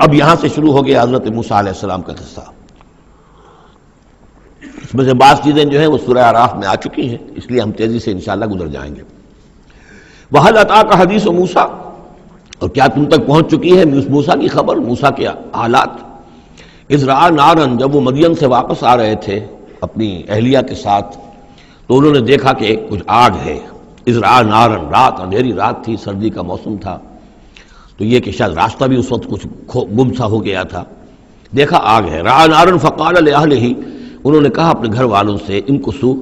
اب یہاں سے شروع ہو گیا حضرت موسیٰ علیہ السلام کا قصہ. اس میں سے بعض چیزیں جو ہیں وہ سورہ اعراف میں آ چکی ہیں، اس لیے ہم تیزی سے انشاءاللہ گزر جائیں گے. وَهَلْ أَتَاكَ حَدِيثُ موسیٰ، اور کیا تم تک پہنچ چکی ہے موسیٰ کی خبر، موسیٰ کے حالات. اذ رأى نارا، جب وہ مدین سے واپس آ رہے تھے اپنی اہلیہ کے ساتھ تو انہوں نے دیکھا کہ کچھ آگ ہے. اذ رأى نارا، رات، اندھیری رات تھی، سردی کا موسم تھا، تو یہ کہ شاید راستہ بھی اس وقت کچھ گم سا ہو گیا تھا. دیکھا آگ ہے. رأى نارا فقال لأهله، انہوں نے کہا اپنے گھر والوں سے، امکثوا،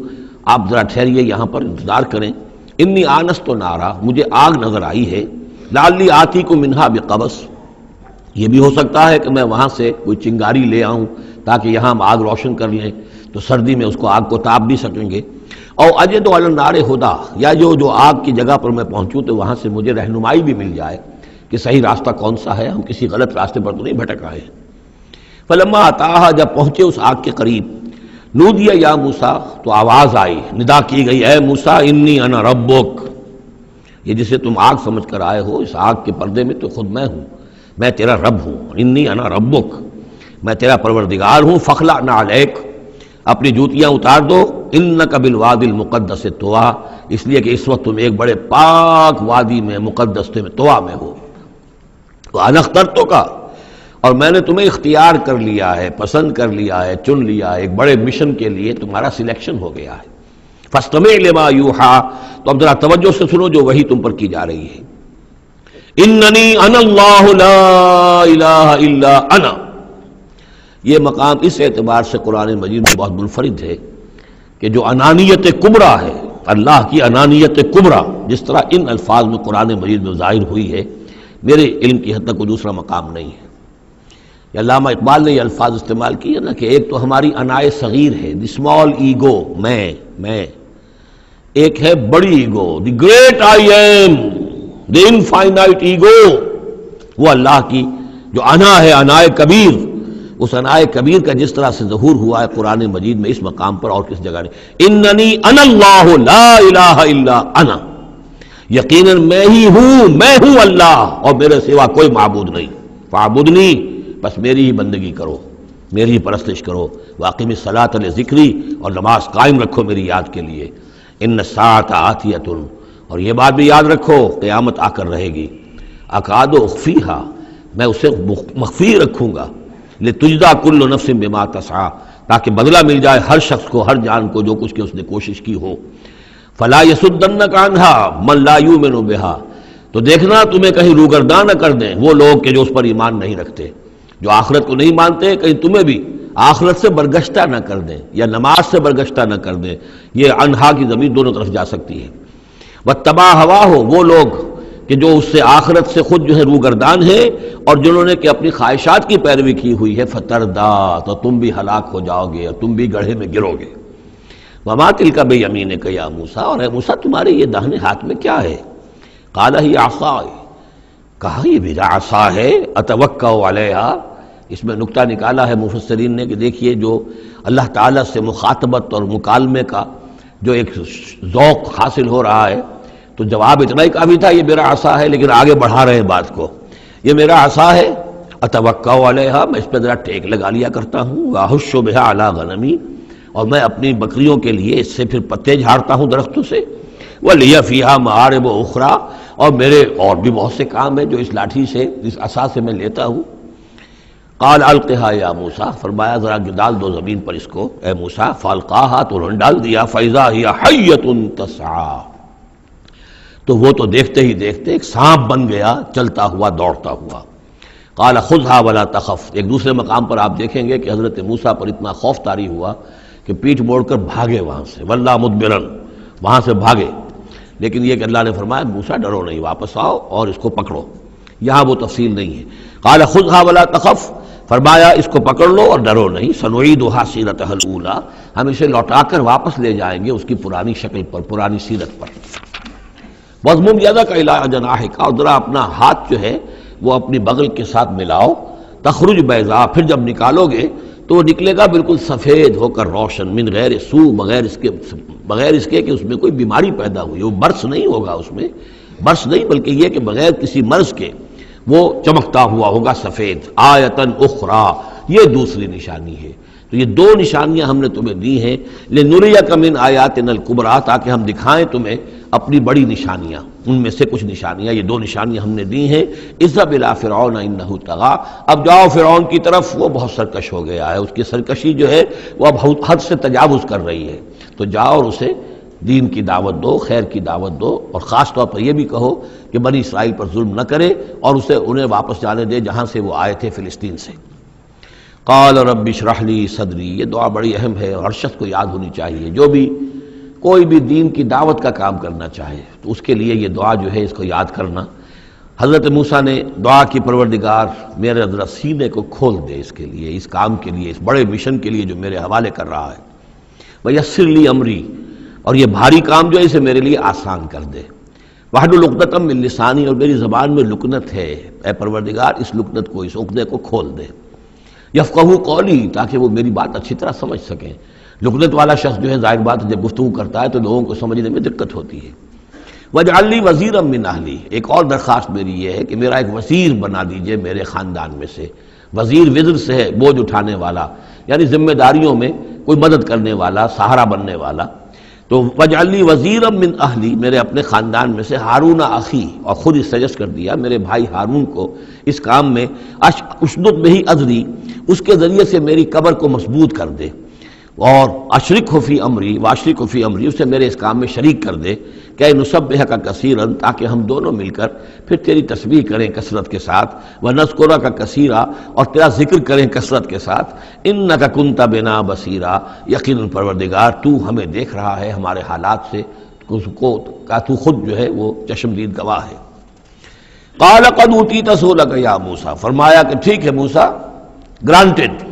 آپ ذرا ٹھہریے یہاں پر انتظار کریں. انی آنست نارا، مجھے آگ نظر آئی ہے. لعلی آتیکم منہا بقبس، یہ بھی ہو سکتا ہے کہ میں وہاں سے کوئی چنگاری لے آؤں تاکہ یہاں ہم آگ روشن کر لیں تو سردی میں اس کو آگ کو تاپ بھی سکیں گے. او اجد علی النار ہدا، یا جو آگ کی جگہ پر میں پہنچوں تو وہاں سے مجھے رہنمائی بھی مل جائے کہ صحیح راستہ کون سا ہے، ہم کسی غلط راستے پر تو نہیں بھٹک رہے ہیں. فلما اتاہا، جب پہنچے اس آگ کے قریب، نودی یا موسیٰ، تو آواز آئی، ندا کی گئی، اے موسیٰ انی انا ربک. یہ جسے تم آگ سمجھ کر آئے ہو، اس آگ کے پردے میں تو خود میں ہوں، میں تیرا رب ہوں. انی انا ربک، میں تیرا پروردگار ہوں. فخلع نعلیک، اپنی جوتیاں اتار دو. انک بالوادی المقدس طویٰ، اس لیے کہ اس وقت تم ایک بڑے پاک وادی میں، مقدس میں، طویٰ میں ہو. وانا اخترتک، اور میں نے تمہیں اختیار کر لیا ہے، پسند کر لیا ہے، چن لیا ہے، ایک بڑے مشن کے لیے تمہارا سلیکشن ہو گیا ہے. فاستمع لما یوحیٰ، تو اب ذرا توجہ سے سنو جو وحی تم پر کی جا رہی ہے. اننی انا اللہ لا الہ الا انا، یہ مقام اس اعتبار سے قرآن مجید میں بہت منفرد ہے کہ جو انانیت کبریٰ ہے، اللہ کی انانیت کبریٰ، جس طرح ان الفاظ میں قرآن مجید میں ظاہر ہوئی ہے، میرے علم کی حد تک کوئی دوسرا مقام نہیں ہے. علامہ اقبال نے یہ الفاظ استعمال کیے نا کہ ایک تو ہماری انائے صغیر ہے، دی اسمال ایگو، میں، ایک ہے بڑی ego, the great I am, the infinite ego. وہ اللہ کی جو انا ہے، انائے کبیر، اس انائے کبیر کا جس طرح سے ظہور ہوا ہے قرآن مجید میں اس مقام پر اور کس جگہ نہیں. اننی انا اللہ لا الہ الا انا، یقیناً میں ہی ہوں، میں ہوں اللہ اور میرے سوا کوئی معبود نہیں. فاعبدنی، بس میری ہی بندگی کرو، میری ہی پرستش کرو. واقم الصلاۃ لذکری، اور نماز قائم رکھو میری یاد کے لیے. ان الساعۃ آتیۃ، اور یہ بات بھی یاد رکھو قیامت آ کر رہے گی. اکاد اخفیہا، میں اسے مخفی رکھوں گا. لتجزا کل نفس بما تسعی، تاکہ بدلہ مل جائے ہر شخص کو، ہر جان کو جو کچھ کہ اس نے کوشش کی ہو. فلا یصدنک عنہا من لا یؤمن بہا، تو دیکھنا تمہیں کہیں روگرداں نہ کر دیں وہ لوگ کہ جو اس پر ایمان نہیں رکھتے، جو آخرت کو نہیں مانتے، کہیں تمہیں بھی آخرت سے برگشتہ نہ کر دیں یا نماز سے برگشتہ نہ کر دیں. یہ انہا کی ضمیر دونوں طرف جا سکتی ہے. واتبع ہواہ، وہ لوگ کہ جو اس سے آخرت سے خود جو ہے روگردان ہے اور جنہوں نے کہ اپنی خواہشات کی پیروی کی ہوئی ہے، فتردا، تو تم بھی ہلاک ہو جاؤ گے اور تم بھی گڑھے میں گرو گے. وما تلک بیمینک یا موسیٰ، اور اے موسیٰ تمہارے یہ داہنے ہاتھ میں کیا ہے؟ قال ہی عصای، کہا یہ میرا عصا ہے. اتوکأ علیہا، اس میں نکتہ نکالا ہے مفسرین نے کہ دیکھیے جو اللہ تعالیٰ سے مخاطبت اور مکالمے کا جو ایک ذوق حاصل ہو رہا ہے تو جواب اتنا ہی کافی تھا یہ میرا عصا ہے، لیکن آگے بڑھا رہے ہیں بات کو. یہ میرا عصا ہے، اتوکأ علیہا، میں اس پہ ذرا ٹیک لگا لیا کرتا ہوں. واحش بہا علی غنمی، اور میں اپنی بکریوں کے لیے اس سے پھر پتے جھاڑتا ہوں درختوں سے. وَلِيَ فِيهَا مَآرِبُ أُخْرَى، اور میرے اور بھی بہت سے کام ہیں جو اس لاٹھی سے، اس عصا سے میں لیتا ہوں. قال القها یا موسیٰ، فرمایا ذرا ڈال دو زمین پر اس کو اے موسیٰ. فالقاها، تو انہوں نے ڈال دیا. فاذا هي حیۃ تسعی، تو وہ تو دیکھتے ہی دیکھتے ایک سانپ بن گیا، چلتا ہوا دوڑتا ہوا. قال خذها ولا تخف، ایک دوسرے مقام پر آپ دیکھیں گے کہ حضرت موسیٰ پر اتنا خوف طاری ہوا کہ پیٹھ موڑ کر بھاگے وہاں سے. واللہ مدبرن، وہاں سے بھاگے. لیکن یہ کہ اللہ نے فرمایا موسیٰ ڈرو نہیں، واپس آؤ اور اس کو پکڑو. یہاں وہ تفصیل نہیں ہے. قال خذها ولا تخف، فرمایا اس کو پکڑ لو اور ڈرو نہیں. سنعیدها سیرتها الاولی، ہم اسے لوٹا کر واپس لے جائیں گے اس کی پرانی شکل پر، پرانی سیرت پر. وَاضْمُمْ يَدَكَ إِلَىٰ جَنَاحِكَ، اور ذرا اپنا ہاتھ جو ہے وہ اپنی بغل کے ساتھ ملاؤ. تخرج بیضاء، پھر جب نکالو گے تو وہ نکلے گا بالکل سفید ہو کر روشن. من غیر سو، بغیر اس کے کہ اس میں کوئی بیماری پیدا ہوئی. وہ برس نہیں ہوگا، اس میں برس نہیں، بلکہ یہ کہ بغیر کسی مرض کے وہ چمکتا ہوا ہوگا سفید، آیتن اخرى، یہ دوسری نشانی ہے۔ تو یہ دو نشانیاں ہم نے تمہیں دی ہیں، لنریک من آیاتنا الکبریٰ، تاکہ ہم دکھائیں تمہیں اپنی بڑی نشانیاں، ان میں سے کچھ نشانیاں، یہ دو نشانیاں ہم نے دی ہیں۔ اذهب الى فرعون انه طغى، اب جاؤ فرعون کی طرف، وہ بہت سرکش ہو گیا ہے، اس کی سرکشی جو ہے وہ اب حد سے تجاوز کر رہی ہے، تو جاؤ اور اسے دین کی دعوت دو، خیر کی دعوت دو، اور خاص طور پر یہ بھی کہو کہ بنی اسرائیل پر ظلم نہ کرے، اور اسے انہیں واپس جانے دے جہاں سے وہ آئے تھے، فلسطین سے۔ قال رب اشرح لی صدری، یہ دعا بڑی اہم ہے اور ہر شخص کو یاد ہونی چاہیے، جو بھی کوئی بھی دین کی دعوت کا کام کرنا چاہے تو اس کے لیے یہ دعا جو ہے اس کو یاد کرنا۔ حضرت موسیٰ نے دعا کی، پروردگار میرے ذرا سینے کو کھول دے اس کے لیے، اس کام کے لیے، اس بڑے مشن کے لیے جو میرے حوالے کر رہا ہے، ویسر لی امری، اور یہ بھاری کام جو ہے اسے میرے لیے آسان کر دے، واحلل عقدۃ من لسانی، اور میری زبان میں لکنت ہے، اے پروردگار اس لکنت کو، اس عقدے کو کھول دے، یفقہوا قولی، تاکہ وہ میری بات اچھی طرح سمجھ سکیں۔ لکنت والا شخص جو ہے ظاہر بات ہے جب گفتگو کرتا ہے تو لوگوں کو سمجھنے میں دقت ہوتی ہے۔ وَاجْعَلْ لِي وَزِيرًا مِّنْ أَهْلِي، ایک اور درخواست میری یہ ہے کہ میرا ایک وزیر بنا دیجئے میرے خاندان میں سے۔ وزیر وزر سے ہے بوجھ اٹھانے والا، یعنی ذمہ داریوں میں کوئی مدد کرنے والا، سہارا بننے والا۔ تو وَاجْعَلْ لِي وَزِيرًا مِّنْ أَهْلِي، میرے اپنے خاندان میں سے ہارون اخی، اور خود اس سجس کر دیا میرے بھائی ہارون کو اس کام میں، اشدد بہ اذری، اس کے ذریعے سے میری قبر کو مضبوط کر دے، اور اشرکہ فی امری، واشرکہ فی امری، اسے میرے اس کام میں شریک کر دے، کہ نسبحک کثیرا، تاکہ ہم دونوں مل کر پھر تیری تسبیح کریں کثرت کے ساتھ، ونذکرک کثیرا، اور تیرا ذکر کریں کثرت کے ساتھ، انک کنت بنا بصیرا، یقیناً پروردگار تو ہمیں دیکھ رہا ہے ہمارے حالات سے، تو خود جو ہے وہ چشمدید گواہ ہے۔ قال قد اوتیت سؤلک یا موسیٰ، فرمایا کہ ٹھیک ہے موسیٰ، گرانٹڈ،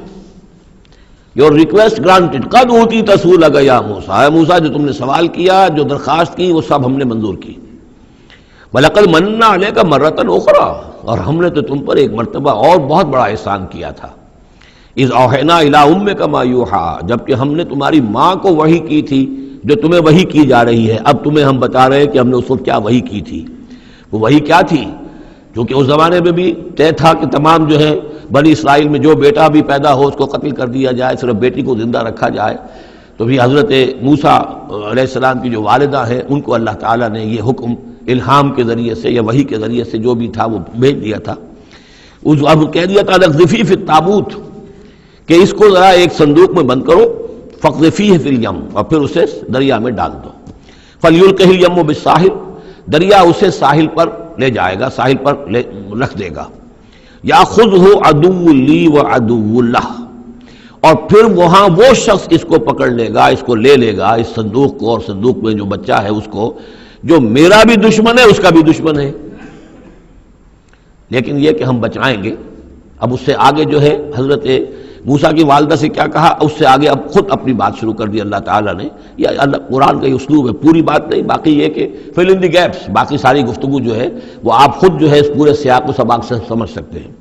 your request granted، قد اوتیت سؤلک یا موسیٰ، اے موسیٰ جو تم نے سوال کیا، جو درخواست کی، وہ سب ہم نے منظور کی۔ وَلَقَدْ مَنَّا عَلَيْكَ مَرَّةً أُخْرَىٰ، اور ہم نے تو تم پر ایک مرتبہ اور بہت بڑا احسان کیا تھا۔ اِذْ أَوْحَيْنَا إِلَىٰ أُمِّكَ مَا يُوحَىٰ، جبکہ ہم نے تمہاری ماں کو وحی کی تھی جو تمہیں وحی کی جا رہی ہے۔ اب تمہیں ہم بتا رہے ہیں کہ ہم نے اس وقت کیا وحی کی تھی۔ وہ وحی کیا تھی؟ کیونکہ اس زمانے میں بھی طے تھا کہ تمام جو ہے بنی اسرائیل میں جو بیٹا بھی پیدا ہو اس کو قتل کر دیا جائے، صرف بیٹی کو زندہ رکھا جائے۔ تو بھی حضرت موسیٰ علیہ السلام کی جو والدہ ہیں ان کو اللہ تعالیٰ نے یہ حکم الہام کے ذریعے سے یا وحی کے ذریعے سے جو بھی تھا وہ بھیج دیا تھا۔ اب کہہ دیا تھا اقذفیہ فی التابوت، کہ اس کو ذرا ایک صندوق میں بند کرو، فاقذفیہ فی الیم، اور پھر اسے دریا میں ڈال دو، فلیلقہ الیم بالساحل، دریا اسے ساحل پر لے جائے گا، ساحل پر رکھ دے گا۔ یاخذہ عدو لی وعدو لہ، اور پھر وہاں وہ شخص اس کو پکڑ لے گا، اس کو لے لے گا، اس صندوق کو، اور صندوق میں جو بچہ ہے اس کو، جو میرا بھی دشمن ہے اس کا بھی دشمن ہے۔ لیکن یہ کہ ہم بچائیں گے۔ اب اس سے آگے جو ہے حضرت موسیٰ کی والدہ سے کیا کہا، اس سے آگے اب خود اپنی بات شروع کر دی اللہ تعالیٰ نے۔ یہ اللہ قرآن کا یہ اسلوب ہے، پوری بات نہیں، باقی یہ کہ فل ان دی گیپس، باقی ساری گفتگو جو ہے وہ آپ خود جو ہے اس پورے سیاق و سباق سے سمجھ سکتے ہیں۔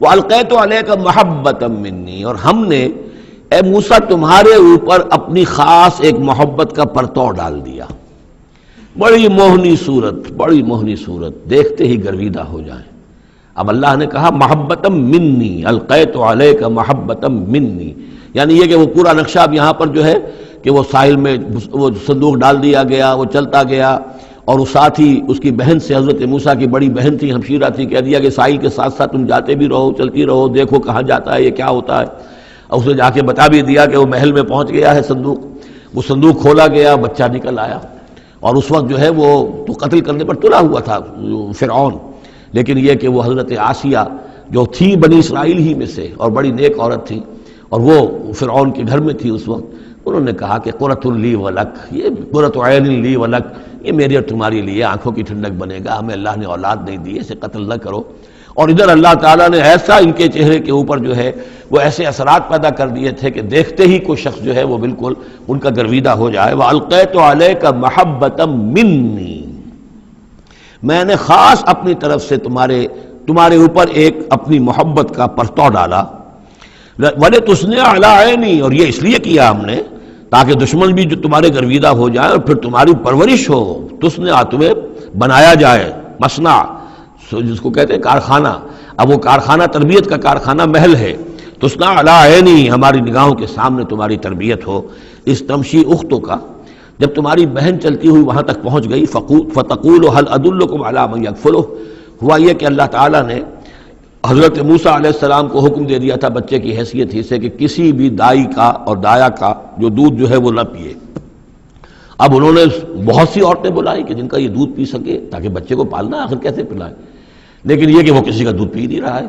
وَأَلْقَيْتُ عَلَيْكَ مَحَبَّةً مِّنِّي، اور ہم نے اے موسیٰ تمہارے اوپر اپنی خاص ایک محبت کا پرتو ڈال دیا۔ بڑی موہنی صورت، بڑی موہنی صورت، دیکھتے ہی گرویدہ ہو جائیں۔ اب اللہ نے کہا محبتم منی، القیت علیک محبتم منی، یعنی یہ کہ وہ پورا نقشہ اب یہاں پر جو ہے کہ وہ ساحل میں وہ صندوق ڈال دیا گیا، وہ چلتا گیا، اور اس ساتھ ہی اس کی بہن سے، حضرت موسیٰ کی بڑی بہن تھی، ہمشیرہ تھی، کہہ دیا کہ ساحل کے ساتھ ساتھ تم جاتے بھی رہو، چلتی رہو، دیکھو کہاں جاتا ہے، یہ کیا ہوتا ہے۔ اور اسے جا کے بتا بھی دیا کہ وہ محل میں پہنچ گیا ہے صندوق۔ وہ صندوق کھولا گیا، بچہ نکل آیا، اور اس وقت جو ہے وہ تو قتل کرنے پر تلا ہوا تھا فرعون، لیکن یہ کہ وہ حضرت آسیہ جو تھی بنی اسرائیل ہی میں سے اور بڑی نیک عورت تھی، اور وہ فرعون کے گھر میں تھی اس وقت، انہوں نے کہا کہ قرۃ لی ولک، یہ قرۃ عین لی ولک، یہ میری اور تمہاری لیے آنکھوں کی ٹھنڈک بنے گا، ہمیں اللہ نے اولاد نہیں دی، اسے قتل نہ کرو۔ اور ادھر اللہ تعالیٰ نے ایسا ان کے چہرے کے اوپر جو ہے وہ ایسے اثرات پیدا کر دیے تھے کہ دیکھتے ہی کوئی شخص جو ہے وہ بالکل ان کا گرویدہ ہو جائے۔ وَأَلْقَيْتُ عَلَيْكَ مَحَبَّةً مِّنِّي، میں نے خاص اپنی طرف سے تمہارے اوپر ایک اپنی محبت کا پرتو ڈالا۔ وَلِتُصْنِعَ عَلَىٰ عَيْنِي، اور یہ اس لیے کیا ہم نے تاکہ دشمن بھی جو تمہارے گرویدہ ہو جائے اور پھر تمہاری پرورش ہو، تصنع، تمہیں بنایا جائے، مصنع جس کو کہتے ہیں کارخانہ، اب وہ کارخانہ تربیت کا کارخانہ محل ہے، تسنا علی عینی، ہماری نگاہوں کے سامنے تمہاری تربیت ہو، اس تمشی اختوں کا، جب تمہاری بہن چلتی ہوئی وہاں تک پہنچ گئی، فتقول هل ادلکم علی من یکفلہ، ہوا یہ کہ اللہ تعالیٰ نے حضرت موسیٰ علیہ السلام کو حکم دے دیا تھا بچے کی حیثیت ہی سے کہ کسی بھی دائی کا اور دایا کا جو دودھ جو ہے وہ نہ پیے۔ اب انہوں نے بہت سی عورتیں بلائی کہ جن کا یہ دودھ پی سکے، تاکہ بچے کو پالنا آخر کیسے پلائے، لیکن یہ کہ وہ کسی کا دودھ پی نہیں رہا ہے۔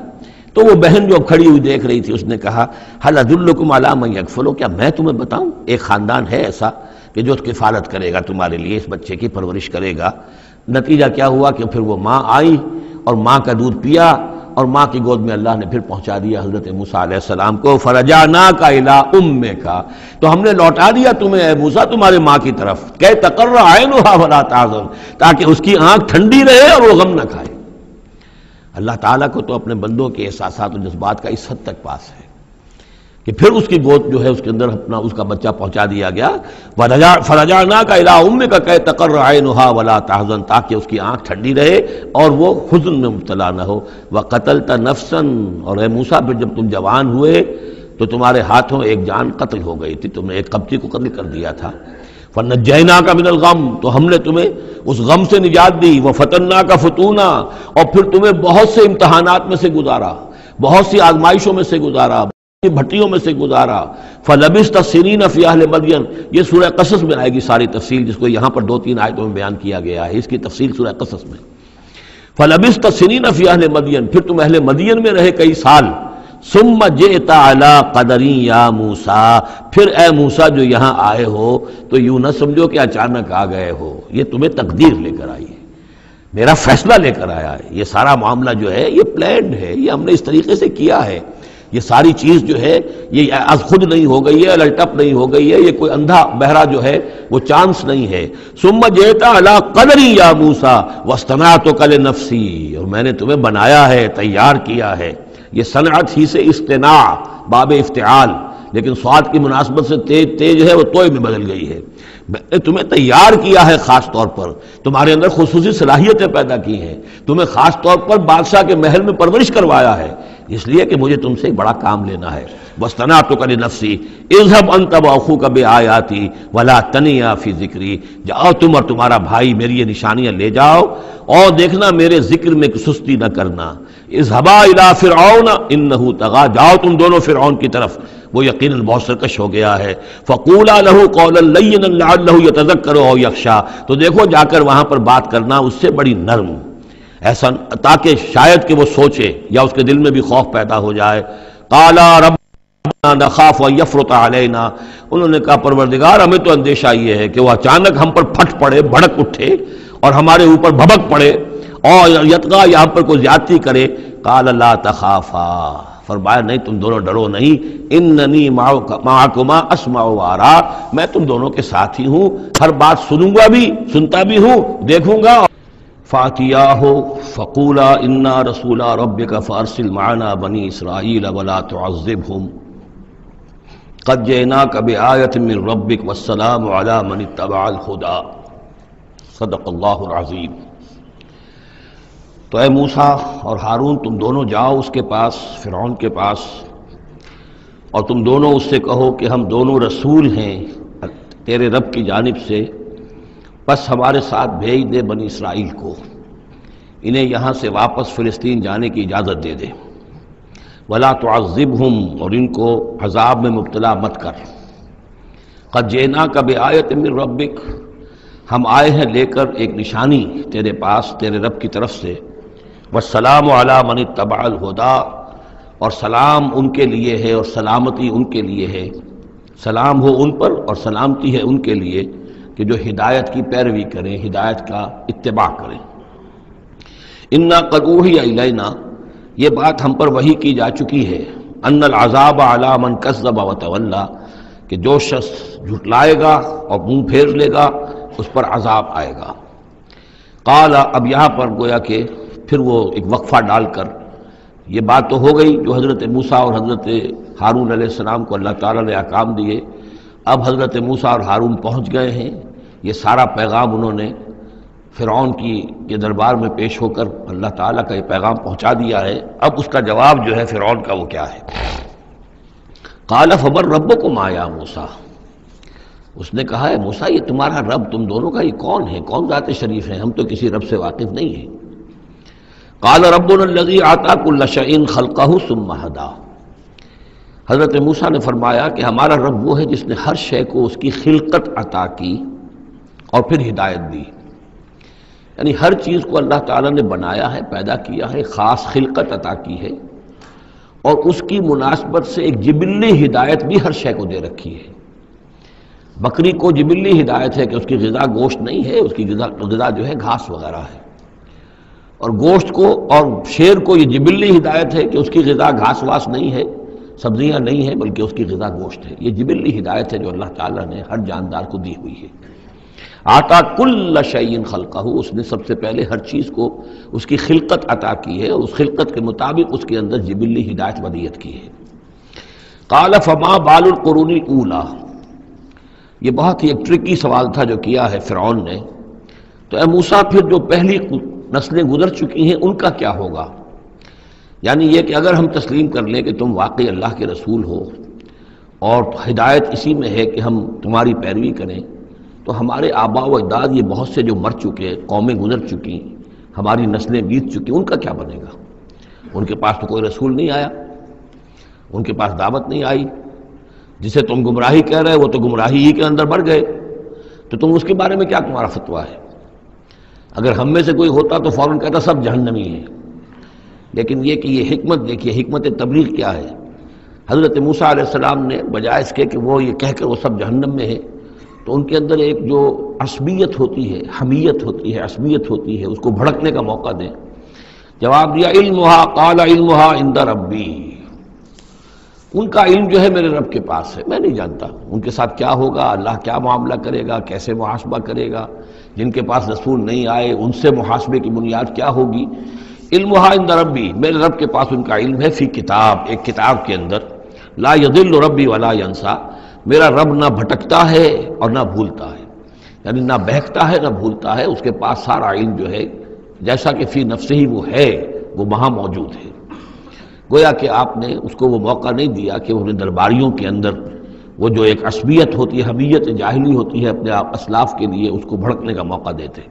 تو وہ بہن جو اب کھڑی ہوئی دیکھ رہی تھی، اس نے کہا هل ادلکم علی من یکفلہ، کیا میں تمہیں بتاؤں، ایک خاندان ہے ایسا کہ جو کفالت کرے گا تمہارے لیے، اس بچے کی پرورش کرے گا۔ نتیجہ کیا ہوا کہ پھر وہ ماں آئی اور ماں کا دودھ پیا، اور ماں کی گود میں اللہ نے پھر پہنچا دیا حضرت موسیٰ علیہ السلام کو، فرجعناک الی امک، تو ہم نے لوٹا دیا تمہیں اے موسیٰ تمہارے ماں کی طرف، کہ تقر عینھا ولا تحزن، تاکہ اس کی آنکھ ٹھنڈی رہے اور وہ غم نہ کھائے۔ اللہ تعالیٰ کو تو اپنے بندوں کے احساسات و جذبات کا اس حد تک پاس ہے کہ پھر اس کی گود جو ہے اس کے اندر اپنا اس کا بچہ پہنچا دیا گیا، فرجعناک الی امک کہ تقر عینھا ولا تحزن، تاکہ اس کی آنکھ ٹھنڈی رہے اور وہ حزن میں مبتلا نہ ہو۔ وقتلت نفسا، اور اے موسیٰ پھر جب تم جوان ہوئے تو تمہارے ہاتھوں ایک جان قتل ہو گئی تھی، تم نے ایک قبطی کو قتل کر دیا تھا۔ فنجیناک من الغم، تو ہم نے تمہیں اس غم سے نجات دی، وفتناک فتونا، اور پھر تمہیں بہت سے امتحانات میں سے گزارا، بہت سی آزمائشوں میں سے گزارا، بھٹیوں میں سے گزارا۔ فلبثت سنین فی اہل مدین، یہ سورہ قصص میں آئے گی ساری تفصیل، جس کو یہاں پر 2-3 آیتوں میں بیان کیا گیا ہے، اس کی تفصیل سورہ قصص میں۔ فلبثت سنین فی اہل مدین، پھر تم اہل مدین میں رہے کئی سال۔ ثم جئت علی قدری یا موسیٰ، پھر اے موسیٰ جو یہاں آئے ہو تو یوں نہ سمجھو کہ اچانک آ گئے ہو، یہ تمہیں تقدیر لے کر آئی ہے، میرا فیصلہ لے کر آیا ہے، یہ سارا معاملہ جو ہے یہ پلانڈ ہے، یہ ہم نے اس طریقے سے کیا ہے، یہ ساری چیز جو ہے یہ از خود نہیں ہو گئی ہے، الٹپ نہیں ہو گئی ہے، یہ کوئی اندھا بہرا جو ہے وہ چانس نہیں ہے۔ ثم جئت علی قدری یا موسیٰ واصطنعتک لنفسی، اور میں نے تمہیں بنایا ہے، تیار کیا ہے۔ یہ صنعت ہی سے اصطناع باب افتعال، لیکن صاد کی مناسبت سے تیج ہے وہ توئے میں بدل گئی ہے۔ میں نے تمہیں تیار کیا ہے، خاص طور پر تمہارے اندر خصوصی صلاحیتیں پیدا کی ہیں، تمہیں خاص طور پر بادشاہ کے محل میں پرورش کروایا ہے، اس لیے کہ مجھے تم سے ایک بڑا کام لینا ہے۔ واصطنعتک لنفسی اذهب انت واخوک بآیاتی ولا تنیا فی ذکری، جاؤ تم اور تمہارا بھائی میری یہ نشانیاں لے جاؤ، اور دیکھنا میرے ذکر میں سستی نہ کرنا۔ اذهبا الی فرعون انہ طغی، جاؤ تم دونوں فرعون کی طرف، وہ یقیناً بہت سرکش ہو گیا ہے۔ فقولا لہ قولا لینا لعلہ یتذکر او یخشی، تو دیکھو جا کر وہاں پر بات کرنا اس سے بڑی نرم، ایسا تاکہ شاید کہ وہ سوچے یا اس کے دل میں بھی خوف پیدا ہو جائے۔ قالا ربنا نخاف ان یفرط علینا، انہوں نے کہا پروردگار ہمیں تو اندیشہ یہ ہے کہ وہ اچانک ہم پر پھٹ پڑے، بھڑک اٹھے اور ہمارے اوپر بھبک پڑے اور یتقا یا ہم پر کوئی زیادتی کرے۔ قال لا تخافا، فرمایا نہیں تم دونوں ڈرو نہیں، اننی معکما اسمع و ارا، میں تم دونوں کے ساتھ ہی ہوں، ہر بات سنوں گا بھی، سنتا بھی ہوں، دیکھوں گا۔ فاتیاہ فقولا انا رسول ربک فارسل معنا بنی اسرائیل ولا تعذبهم قد جئناک بآیۃ من ربک والسلام علی من اتبع الہدی، صدق اللہ العظیم۔ تو اے موسیٰ اور ہارون تم دونوں جاؤ اس کے پاس، فرعون کے پاس، اور تم دونوں اس سے کہو کہ ہم دونوں رسول ہیں تیرے رب کی جانب سے، بس ہمارے ساتھ بھیج دے بنی اسرائیل کو، انہیں یہاں سے واپس فلسطین جانے کی اجازت دے دے، ولا تعذبهم، اور ان کو عذاب میں مبتلا مت کر۔ قد جئناک بآیۃ من ربک، ہم آئے ہیں لے کر ایک نشانی تیرے پاس تیرے رب کی طرف سے، والسلام علی من اتبع الہدی، اور سلام ان کے لیے ہے اور سلامتی ان کے لیے ہے، سلام ہو ان پر اور سلامتی ہے ان کے لیے کہ جو ہدایت کی پیروی کریں، ہدایت کا اتباع کریں۔ انا قد اوحی الینا، یہ بات ہم پر وحی کی جا چکی ہے، ان العذاب علی من کذب وتولی، کہ جو شخص جھٹلائے گا اور منہ پھیر لے گا اس پر عذاب آئے گا۔ قال، اب یہاں پر گویا کہ پھر وہ ایک وقفہ ڈال کر یہ بات تو ہو گئی جو حضرت موسیٰ اور حضرت ہارون علیہ السلام کو اللہ تعالیٰ نے احکام دیے، اب حضرت موسیٰ اور ہارون پہنچ گئے ہیں، یہ سارا پیغام انہوں نے فرعون کے دربار میں پیش ہو کر اللہ تعالیٰ کا یہ پیغام پہنچا دیا ہے، اب اس کا جواب جو ہے فرعون کا وہ کیا ہے؟ قال فمن ربکم یا موسیٰ، اس نے کہا ہے موسیٰ یہ تمہارا رب تم دونوں کا یہ کون ہے، کون ذات شریف ہے، ہم تو کسی رب سے واقف نہیں ہیں۔ قال ربنا الذی اعطی کل شیء خلقہ ثم ہدی، حضرت موسیٰ نے فرمایا کہ ہمارا رب وہ ہے جس نے ہر شے کو اس کی خلقت عطا کی اور پھر ہدایت دی، یعنی ہر چیز کو اللہ تعالیٰ نے بنایا ہے، پیدا کیا ہے، خاص خلقت عطا کی ہے، اور اس کی مناسبت سے ایک جبلی ہدایت بھی ہر شے کو دے رکھی ہے۔ بکری کو جبلی ہدایت ہے کہ اس کی غذا گوشت نہیں ہے، اس کی غذا جو ہے گھاس وغیرہ ہے، اور گوشت کو اور شیر کو یہ جبلی ہدایت ہے کہ اس کی غذا گھاس واس نہیں ہے، سبزیاں نہیں ہیں، بلکہ اس کی غذا گوشت ہے۔ یہ جبلی ہدایت ہے جو اللہ تعالیٰ نے ہر جاندار کو دی ہوئی ہے۔ آتا کل شیء خلقہ، اس نے سب سے پہلے ہر چیز کو اس کی خلقت عطا کی ہے اور اس خلقت کے مطابق اس کے اندر جبلی ہدایت ودیت کی ہے۔ قال فما بال القرون الاولی، یہ بہت ہی ایک ٹرکی سوال تھا جو کیا ہے فرعون نے، تو اے موسیٰ پھر جو پہلی نسلیں گزر چکی ہیں ان کا کیا ہوگا؟ یعنی یہ کہ اگر ہم تسلیم کر لیں کہ تم واقعی اللہ کے رسول ہو اور ہدایت اسی میں ہے کہ ہم تمہاری پیروی کریں، تو ہمارے آباء و اجداد یہ بہت سے جو مر چکے، قومیں گزر چکی، ہماری نسلیں بیت چکی، ان کا کیا بنے گا؟ ان کے پاس تو کوئی رسول نہیں آیا، ان کے پاس دعوت نہیں آئی، جسے تم گمراہی کہہ رہے وہ تو گمراہی ہی کے اندر بڑھ گئے، تو تم اس کے بارے میں کیا تمہارا فتویٰ ہے؟ اگر ہم میں سے کوئی ہوتا تو فوراً کہتا سب جہنمی ہیں، لیکن یہ کہ یہ حکمت دیکھیے، حکمت تبلیغ کیا ہے۔ حضرت موسیٰ علیہ السلام نے بجائے اس کے کہ وہ یہ کہہ کر وہ سب جہنم میں ہے، تو ان کے اندر ایک جو عصبیت ہوتی ہے، حمیت ہوتی ہے، عصبیت ہوتی ہے، اس کو بھڑکنے کا موقع دیں۔ جواب دیا علمھا قال علمھا عند ربی، ان کا علم جو ہے میرے رب کے پاس ہے، میں نہیں جانتا ان کے ساتھ کیا ہوگا، اللہ کیا معاملہ کرے گا، کیسے محاسبہ کرے گا، جن کے پاس رسول نہیں آئے ان سے محاسبے کی بنیاد کیا ہوگی۔ علمھا عند ربی، میرے رب کے پاس ان کا علم ہے، فی کتاب، ایک کتاب کے اندر، لا یضل ربی ولا ینسا، میرا رب نہ بھٹکتا ہے اور نہ بھولتا ہے، یعنی نہ بہکتا ہے نہ بھولتا ہے، اس کے پاس سارا علم جو ہے جیسا کہ فی نفسہ ہی وہ ہے، وہ وہاں موجود ہے۔ گویا کہ آپ نے اس کو وہ موقع نہیں دیا کہ انہیں درباریوں کے اندر وہ جو ایک عصبیت ہوتی ہے، حمیت جاہلی ہوتی ہے اپنے اسلاف کے لیے، اس کو بھڑکنے کا موقع دیتے۔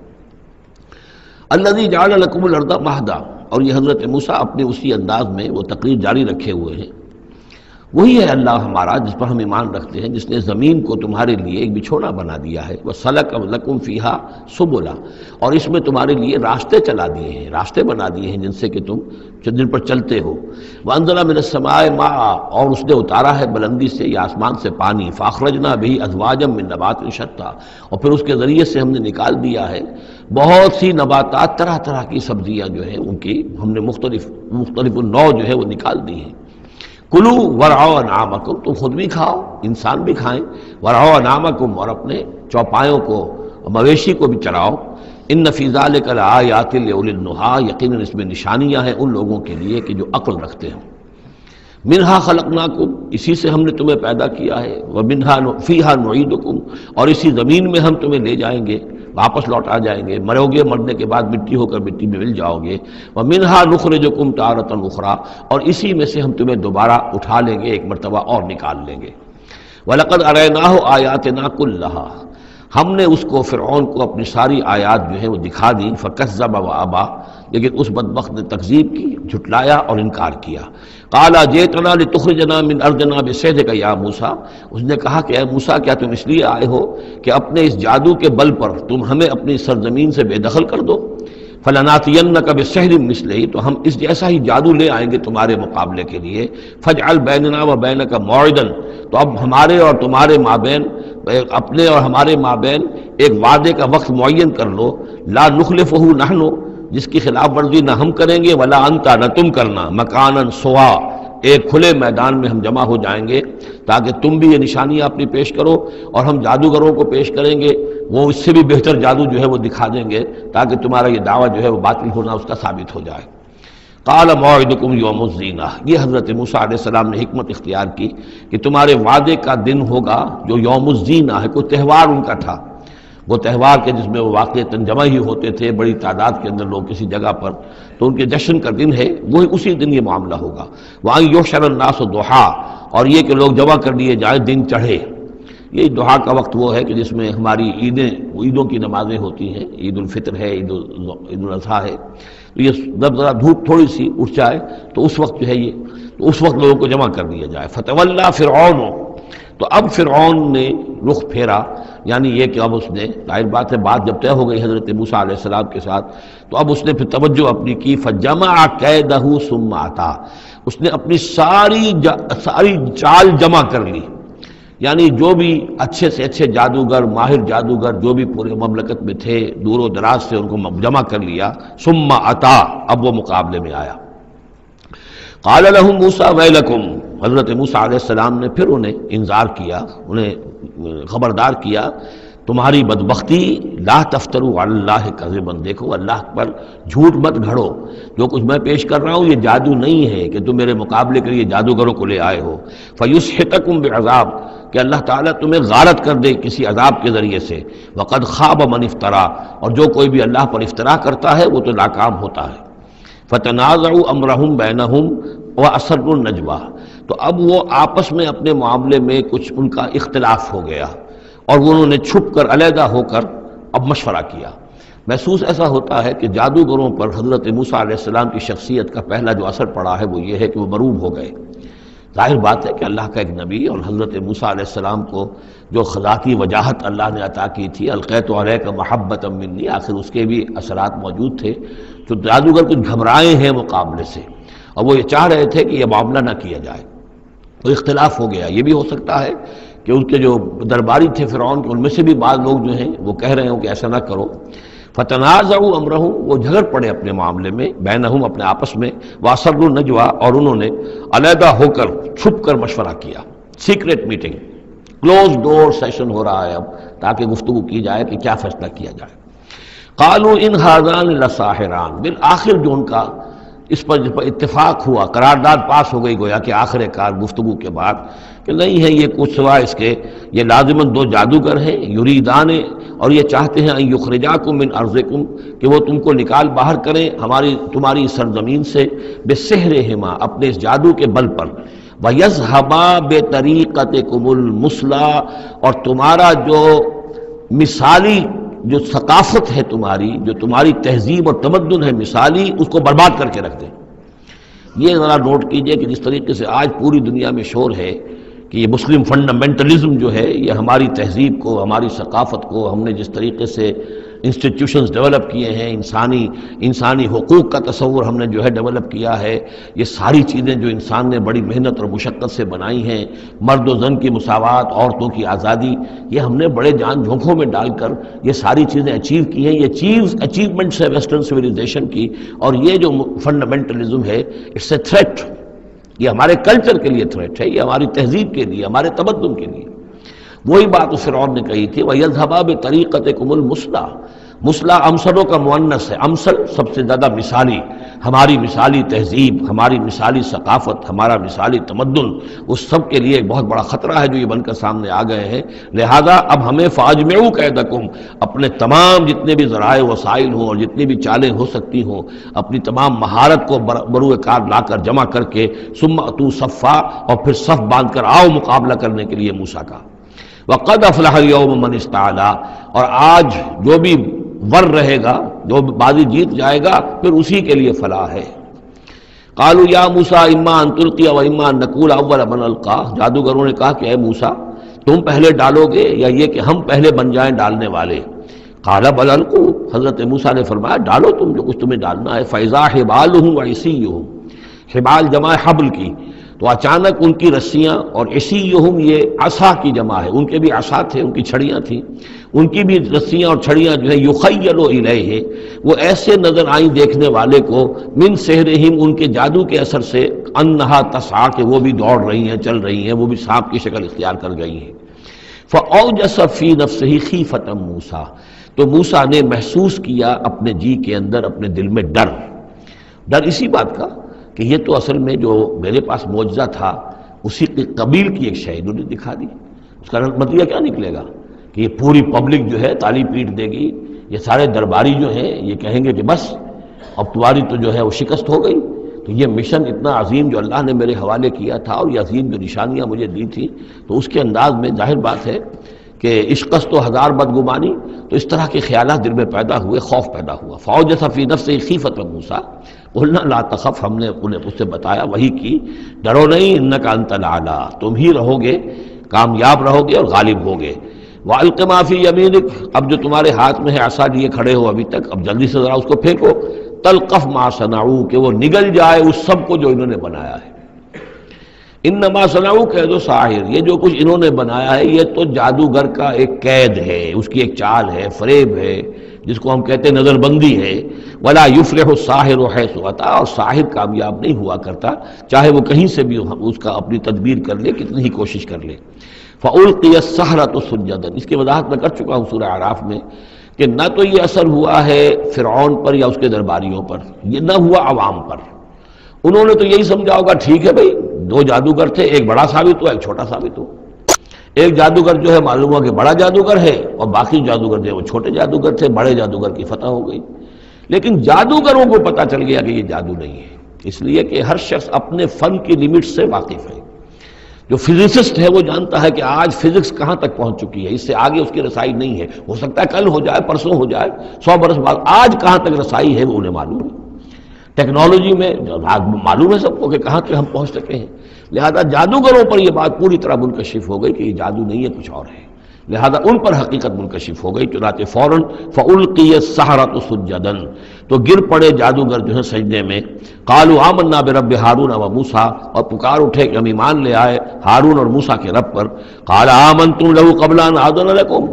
الذی جعل لکم الارض مہدا، اور یہ حضرت موسیٰ اپنے اسی انداز میں وہ تقریر جاری رکھے ہوئے ہیں، وہی ہے اللہ ہمارا جس پر ہم ایمان رکھتے ہیں، جس نے زمین کو تمہارے لیے ایک بچھونا بنا دیا ہے، وَسَلَكَ لَكُمْ فِيهَا سُبُلًا، اور اس میں تمہارے لیے راستے چلا دیے ہیں، راستے بنا دیے ہیں جن سے کہ تم جن پر چلتے ہو۔ وَأَنزَلَ مِنَ السَّمَاءِ مَاءً، اور اس نے اتارا ہے بلندی سے یا آسمان سے پانی، فَأَخْرَجْنَا بِهِ أَزْوَاجًا مِّن نَبَاتٍ شَتَّىٰ، اور پھر اس کے ذریعے سے ہم نے نکال دیا ہے بہت سی نباتات، طرح طرح کی سبزیاں جو ہیں ان کی ہم نے مختلف النوع جو ہے وہ نکال دی ہیں۔ کلو ورعوا انعامکم، تم خود بھی کھاؤ، انسان بھی کھائیں، ورعوا انعامکم، اور اپنے چوپایوں کو، مویشی کو بھی چراؤ۔ ان فی ذلک لآیات لأولی النہی، یقیناً اس میں نشانیاں ہیں ان لوگوں کے لیے کہ جو عقل رکھتے ہیں۔ منہا خلقناکم، اسی سے ہم نے تمہیں پیدا کیا ہے، ومنہا فیہا نعیدکم، اور اسی زمین میں ہم تمہیں لے جائیں گے، واپس لوٹا جائیں گے، مرو گے، مرنے کے بعد مٹی ہو کر مٹی میں مل جاؤ گے۔ ومنہا نخرجکم تارۃ اخری، اور اسی میں سے ہم تمہیں دوبارہ اٹھا لیں گے، ایک مرتبہ اور نکال لیں گے۔ وَلَقَدْ أَرَيْنَاهُ آيَاتِنَا كُلَّهَا، ہم نے اس کو فرعون کو اپنی ساری آیات جو ہیں وہ دکھا دی، فَكَذَّبَ وَأَبَى، لیکن اس بدبخت نے تکذیب کی، جھٹلایا اور انکار کیا۔ قَالَ جِئْتَنَا لِتُخْرِجَنَا مِنْ أَرْضِنَا بِسِحْرِكَ يَا موسیٰ، اس نے کہا کہ اے موسیٰ کیا تم اس لیے آئے ہو کہ اپنے اس جادو کے بل پر تم ہمیں اپنی سرزمین سے بے دخل کر دو؟ فَلَنَأْتِيَنَّكَ بِسِحْرٍ مِثْلِهِ، تو ہم اس جیسا ہی جادو لے آئیں گے تمہارے مقابلے کے لیے۔ فَاجْعَلْ بَيْنَنَا وَبَيْنَكَ مَوْعِدًا، تو اب ہمارے اور تمہارے مابین، اپنے اور ہمارے مابین ایک وعدے کا وقت معین کر لو، لا نخلفہ نحن، جس کی خلاف ورزی نہ ہم کریں گے، ولا انت، نہ تم کرنا، مکاناً سوا، ایک کھلے میدان میں ہم جمع ہو جائیں گے تاکہ تم بھی یہ نشانیاں اپنی پیش کرو اور ہم جادوگروں کو پیش کریں گے، وہ اس سے بھی بہتر جادو جو ہے وہ دکھا دیں گے تاکہ تمہارا یہ دعویٰ جو ہے وہ باطل ہونا اس کا ثابت ہو جائے۔ قال موعدکم یوم الزینہ، یہ حضرت موسیٰ علیہ السلام نے حکمت اختیار کی کہ تمہارے وعدے کا دن ہوگا جو یوم الزینہ ہے، کوئی تہوار ان کا تھا۔ وہ تہوار کے جس میں وہ واقعتاً جمع ہی ہوتے تھے بڑی تعداد کے اندر لوگ کسی جگہ پر، تو ان کے جشن کا دن ہے، وہی اسی دن یہ معاملہ ہوگا۔ وَأَن يُحْشَرَ النَّاسُ ضُحًى، اور یہ کہ لوگ جمع کر لیے جائیں دن چڑھے۔ یہ دعا کا وقت وہ ہے کہ جس میں ہماری عیدوں کی نمازیں ہوتی ہیں، عید الفطر ہے، عید الاضحیٰ ہے، تو یہ جب ذرا دھوپ تھوڑی سی اٹھ جائے تو اس وقت جو ہے یہ، تو اس وقت لوگوں کو جمع کر دیا جائے۔ فَتَوَلَّىٰ فِرْعَوْنُ، تو اب فرعون نے رخ پھیرا، یعنی یہ کہ اب اس نے، ظاہر بات ہے بات جب طے ہو گئی حضرت موسیٰ علیہ السلام کے ساتھ، تو اب اس نے پھر توجہ اپنی کی، فَجَمَعَ كَيْدَهُ ثُمَّ أَتَىٰ، اس نے اپنی ساری چال جمع کر لی، یعنی جو بھی اچھے سے اچھے جادوگر، ماہر جادوگر جو بھی پورے مملکت میں تھے دور و دراز سے، ان کو جمع کر لیا۔ ثُمَّ أَتَىٰ، اب وہ مقابلے میں آیا۔ قَالَ لَهُم مُوسَىٰ وَيْلَكُمْ، حضرت موسیٰ علیہ السلام نے پھر انہیں انذار کیا، انہیں خبردار کیا، تمہاری بدبختی، لا تفتروا علی اللہ کذبا، دیکھو اللہ پر جھوٹ مت گھڑو، جو کچھ میں پیش کر رہا ہوں یہ جادو نہیں ہے کہ تم میرے مقابلے کے لیے جادوگروں کو لے آئے ہو۔ فیسحتکم بعذاب، کہ اللہ تعالیٰ تمہیں غارت کر دے کسی عذاب کے ذریعے سے۔ وقد خاب من افترا، اور جو کوئی بھی اللہ پر افترا کرتا ہے وہ تو ناکام ہوتا ہے۔ فتنازعوا امرهم بینہم واسروا النجوى، تو اب وہ آپس میں اپنے معاملے میں کچھ ان کا اختلاف ہو گیا، اور وہ انہوں نے چھپ کر علیحدہ ہو کر اب مشورہ کیا۔ محسوس ایسا ہوتا ہے کہ جادوگروں پر حضرت موسیٰ علیہ السلام کی شخصیت کا پہلا جو اثر پڑا ہے وہ یہ ہے کہ وہ مروب ہو گئے۔ ظاہر بات ہے کہ اللہ کا ایک نبی اور حضرت موسیٰ علیہ السلام کو جو ذاتی وجاہت اللہ نے عطا کی تھی، القیت علیک محبۃ منی، آخر اس کے بھی اثرات موجود تھے، تو جادوگر کچھ گھبرائے ہیں مقابلے سے، اور وہ یہ چاہ رہے تھے کہ یہ معاملہ نہ کیا جائے، تو اختلاف ہو گیا۔ یہ بھی ہو سکتا ہے کہ ان کے جو درباری تھے فرعون کے، ان میں سے بھی بعض لوگ جو ہیں وہ کہہ رہے ہوں کہ ایسا نہ کرو۔ فتنازعوا امرهم، وہ جھگڑ پڑے اپنے معاملے میں، بینہم اپنے آپس میں، واسروا النجوى، اور انہوں نے علیحدہ ہو کر چھپ کر مشورہ کیا، سیکریٹ میٹنگ، کلوز ڈور سیشن ہو رہا ہے اب، تاکہ گفتگو کی جائے کہ کیا فیصلہ کیا جائے۔ قالوا ان هذان لساحران، بالآخر جو ان کا اس پر اتفاق ہوا، قرارداد پاس ہو گئی گویا کہ آخر کار گفتگو کے بعد، کہ نہیں ہے یہ کچھ سوا اس کے، یہ لازماً دو جادوگر ہیں، یریدان، اور یہ چاہتے ہیں ان یخرجاکم من ارضکم، کہ وہ تم کو نکال باہر کریں تمہاری سرزمین سے، بسحرہما، اپنے اس جادو کے بل پر، ویذھبا بطریقتکم المثلی، اور تمہارا جو مثالی جو ثقافت ہے تمہاری، جو تمہاری تہذیب اور تمدن ہے مثالی، اس کو برباد کر کے رکھ دیں۔ یہ ذرا نوٹ کیجئے کہ جس طریقے سے آج پوری دنیا میں شور ہے کہ یہ مسلم فنڈامنٹلزم جو ہے، یہ ہماری تہذیب کو، ہماری ثقافت کو، ہم نے جس طریقے سے انسٹیٹیوشنز ڈیولپ کیے ہیں، انسانی حقوق کا تصور ہم نے جو ہے ڈیولپ کیا ہے، یہ ساری چیزیں جو انسان نے بڑی محنت اور مشقت سے بنائی ہیں، مرد و زن کی مساوات، عورتوں کی آزادی، یہ ہم نے بڑے جان جھونکوں میں ڈال کر یہ ساری چیزیں اچیو کی ہیں۔ یہ اچیومنٹس ہے ویسٹرن سویلائزیشن کی، اور یہ جو فنڈامنٹلزم ہے، اٹس اے تھریٹ، یہ ہمارے کلچر کے لیے تھریٹ ہے، یہ ہماری تہذیب کے لیے، ہمارے تمدن کے لیے۔ وہی بات اس فرعون نے کہی تھی، وَيَذْهَبَا بِطَرِيقَتِكُمُ الْمُثْلَىٰ، مثلا امثلوں کا مؤنث ہے، امثل سب سے زیادہ مثالی، ہماری مثالی تہذیب، ہماری مثالی ثقافت، ہمارا مثالی تمدن، اس سب کے لیے ایک بہت بڑا خطرہ ہے جو یہ بن کر سامنے آ گئے ہیں۔ لہذا اب ہمیں فَأَجْمِعُوا كَيْدَكُمْ، اپنے تمام جتنے بھی ذرائع وسائل ہوں اور جتنی بھی چالیں ہو سکتی ہوں، اپنی تمام مہارت کو بروئے کار لا کر جمع کر کے، ثُمَّ أْتُوا صَفًّا، اور پھر صف باندھ کر آؤ مقابلہ کرنے کے لیے موسیٰ کا۔ وَقَدْ أَفْلَحَ الْيَوْمَ مَنِ اسْتَعْلَىٰ، اور آج جو بھی ور رہے گا، جو بازی جیت جائے گا، پھر اسی کے لیے فلاح ہے۔ قالوا یا موسیٰ اما ان تلقی و اما ان نکون اول من القا، جادوگروں نے کہا کہ اے موسیٰ تم پہلے ڈالو گے یا یہ کہ ہم پہلے بن جائیں ڈالنے والے؟ قال بل القوا، حضرت موسیٰ نے فرمایا ڈالو تم جو کچھ تمہیں ڈالنا ہے۔ فاذا حبالهم وعصیهم، حبال جمع حبل کی، تو اچانک ان کی رسیاں، اور عصیہم یہ عصا کی جمع ہے، ان کے بھی عصا تھے، ان کی چھڑیاں تھیں، ان کی بھی رسیاں اور چھڑیاں جو ہے یخیل الیہ، وہ ایسے نظر آئیں دیکھنے والے کو، من سحرہم، ان کے جادو کے اثر سے، انہا تسعی، کہ وہ بھی دوڑ رہی ہیں، چل رہی ہیں، وہ بھی سانپ کی شکل اختیار کر گئی ہیں۔ فاوجس فی نفسہ خیفۃ موسیٰ، تو موسیٰ نے محسوس کیا اپنے جی کے اندر، اپنے دل میں ڈر اسی بات کا کہ یہ تو اصل میں جو میرے پاس معجزہ تھا اسی کے قبیل کی ایک شے انہوں نے دکھا دی، اس کا نتیجہ کیا نکلے گا کہ یہ پوری پبلک جو ہے تالی پیٹ دے گی، یہ سارے درباری جو ہیں یہ کہیں گے کہ بس اب تمہاری تو جو ہے وہ شکست ہو گئی۔ تو یہ مشن اتنا عظیم جو اللہ نے میرے حوالے کیا تھا اور یہ عظیم جو نشانیاں مجھے دی تھی، تو اس کے انداز میں ظاہر بات ہے کہ عشقست و ہزار بدگمانی، تو اس طرح کے خیالات دل میں پیدا ہوئے، خوف پیدا ہوا۔ فَأَوْجَسَ فِي نَفْسِهِ خِیفَةَ مُوسیٰ قُلْنَا لَا تَخَفْ، ہم نے انہیں اس سے بتایا، وحی کی، ڈرو نہیں، اِنَّکَ أَنتَ الْأَعْلَىٰ، تم ہی رہو گے، کامیاب رہو گے اور غالب ہوگے۔ وَأَلْقِ مَا فِي يَمِينِكَ، اب جو تمہارے ہاتھ میں ہے عصا لیے کھڑے ہو ابھی تک، اب جلدی سے ذرا اس کو پھینکو، تلقف ما صنعوا، کہ وہ نگل جائے اس سب کو جو انہوں نے بنایا ہے۔ انما صنعوا کید ساحر، یہ جو کچھ انہوں نے بنایا ہے یہ تو جادوگر کا ایک قید ہے، اس کی ایک چال ہے، فریب ہے، جس کو ہم کہتے ہیں نظر بندی ہے۔ ولا یفلح الساحر حیث اتی، اور ساحر کامیاب نہیں ہوا کرتا چاہے وہ کہیں سے بھی اس کا اپنی تدبیر کر لے، کتنی ہی کوشش کر لے۔ فألقی السحرۃ سجدا، اس کی وضاحت میں کر چکا ہوں سورہ اعراف میں کہ نہ تو یہ اثر ہوا ہے فرعون پر یا اس کے درباریوں پر، یہ نہ ہوا عوام پر۔ انہوں نے تو یہی سمجھا ہوگا ٹھیک ہے بھئی دو جادوگر تھے، ایک بڑا ثابت ہوا ایک چھوٹا ثابت ہوا، ایک جادوگر جو ہے معلوم ہوا کہ بڑا جادوگر ہے اور باقی جادوگر جو ہے وہ چھوٹے جادوگر تھے، بڑے جادوگر کی فتح ہو گئی۔ لیکن جادوگروں کو پتہ چل گیا کہ یہ جادو نہیں ہے، اس لیے کہ ہر شخص اپنے فن کی لیمٹ سے واقف ہے۔ جو فزسسٹ ہے وہ جانتا ہے کہ آج فزکس کہاں تک پہنچ چکی ہے، اس سے آگے اس کی رسائی نہیں ہے، ہو سکتا ہے کل ہو جائے، پرسوں ہو جائے، 100 برس بعد، آج کہاں تک رسائی ہے وہ انہیں معلوم ہے۔ ٹیکنالوجی میں معلوم ہے سب کو کہ کہاں تک ہم پہنچ سکے ہیں، لہذا جادوگروں پر یہ بات پوری طرح منکشف ہو گئی کہ یہ جادو نہیں ہے، کچھ اور ہے، لہذا ان پر حقیقت منکشف ہو گئی، چنانچہ فوراً فَأُلْقِيَ السَّحَرَةُ سُجَّدًا، تو گر پڑے جادوگر جو ہیں سجدے میں۔ قالوا آمنا برب ہارون و موسیٰ، اور پکار اٹھے کہ ہم ایمان لے آئے ہارون اور موسیٰ کے رب پر۔ قال آمنتم له قبل ان آذن لكم،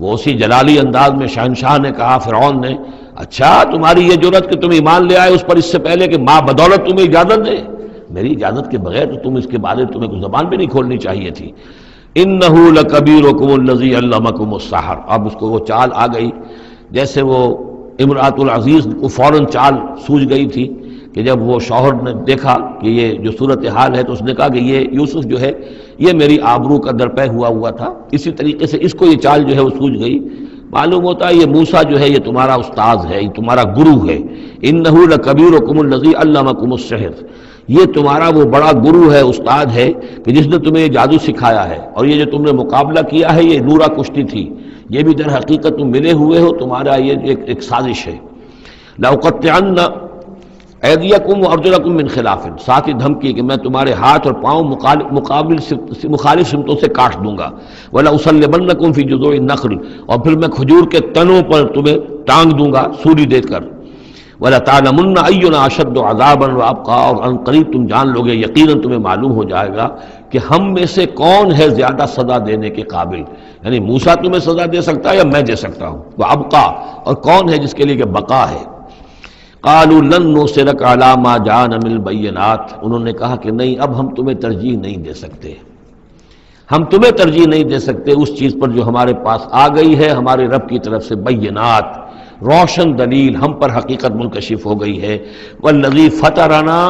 وہ اسی جلالی انداز میں شہنشاہ نے کہا فرعون نے، اچھا تمہاری یہ جرت کہ تم ایمان لے آئے اس پر اس سے پہلے کہ ماں بدولت تمہیں اجازت دے، میری اجازت کے بغیر تو تم اس کے بارے تمہیں کوئی زبان بھی نہیں کھولنی چاہیے تھی۔ انه لکبیرکم الذی علمکم السحر، اب اس کو وہ چال آ گئی جیسے وہ امرأۃ العزیز کو فوراً چال سوجھ گئی تھی کہ جب وہ شوہر نے دیکھا کہ یہ جو صورتحال ہے تو اس نے کہا کہ یہ یوسف جو ہے یہ میری آبرو کا درپے ہوا تھا، اسی طریقے سے اس کو یہ چال جو ہے وہ سوجھ گئی۔ معلوم ہوتا ہے یہ موسیٰ جو ہے یہ تمہارا استاذ ہے، یہ تمہارا گرو ہے۔ انہ لکبیرکم الذی علمکم السحر، یہ تمہارا وہ بڑا گرو ہے، استاد ہے کہ جس نے تمہیں یہ جادو سکھایا ہے، اور یہ جو تم نے مقابلہ کیا ہے یہ نورا کشتی تھی، یہ بھی در حقیقت تم ملے ہوئے ہو، تمہارا یہ ایک سازش ہے۔ لأقطعن ایدیکم وارجلکم من خلاف، ساتھ ہی دھمکی کہ میں تمہارے ہاتھ اور پاؤں مخالف سمتوں سے کاٹ دوں گا۔ ولاصلبنکم فی جذوع النخل، اور پھر میں کھجور کے تنوں پر تمہیں ٹانگ دوں گا سولی دے کر۔ وَلَتَعْلَمُنَّ أَيُّنَا أَشَدُّ عَذَابًا وَأَبْقَىٰ، اور ان قریب تم جان لوگے، یقیناً تمہیں معلوم ہو جائے گا کہ ہم میں سے کون ہے زیادہ سزا دینے کے قابل، یعنی موسیٰ تمہیں سزا دے سکتا ہے یا میں دے سکتا ہوں، وَأَبْقَىٰ، اور کون ہے جس کے لیے کہ بقا ہے۔ قَالُوا لَن نُّؤْثِرَكَ عَلَىٰ مَا جَاءَنَا مِنَ الْبَيِّنَاتِ، انہوں نے کہا کہ نہیں اب ہم تمہیں ترجیح نہیں دے سکتے، ہم تمہیں ترجیح نہیں دے سکتے اس چیز پر جو ہمارے پاس آ گئی ہے ہمارے رب کی طرف سے، بینات، روشن دلیل ہم پر حقیقت منکشف ہو گئی ہے۔ والذی فطرنا،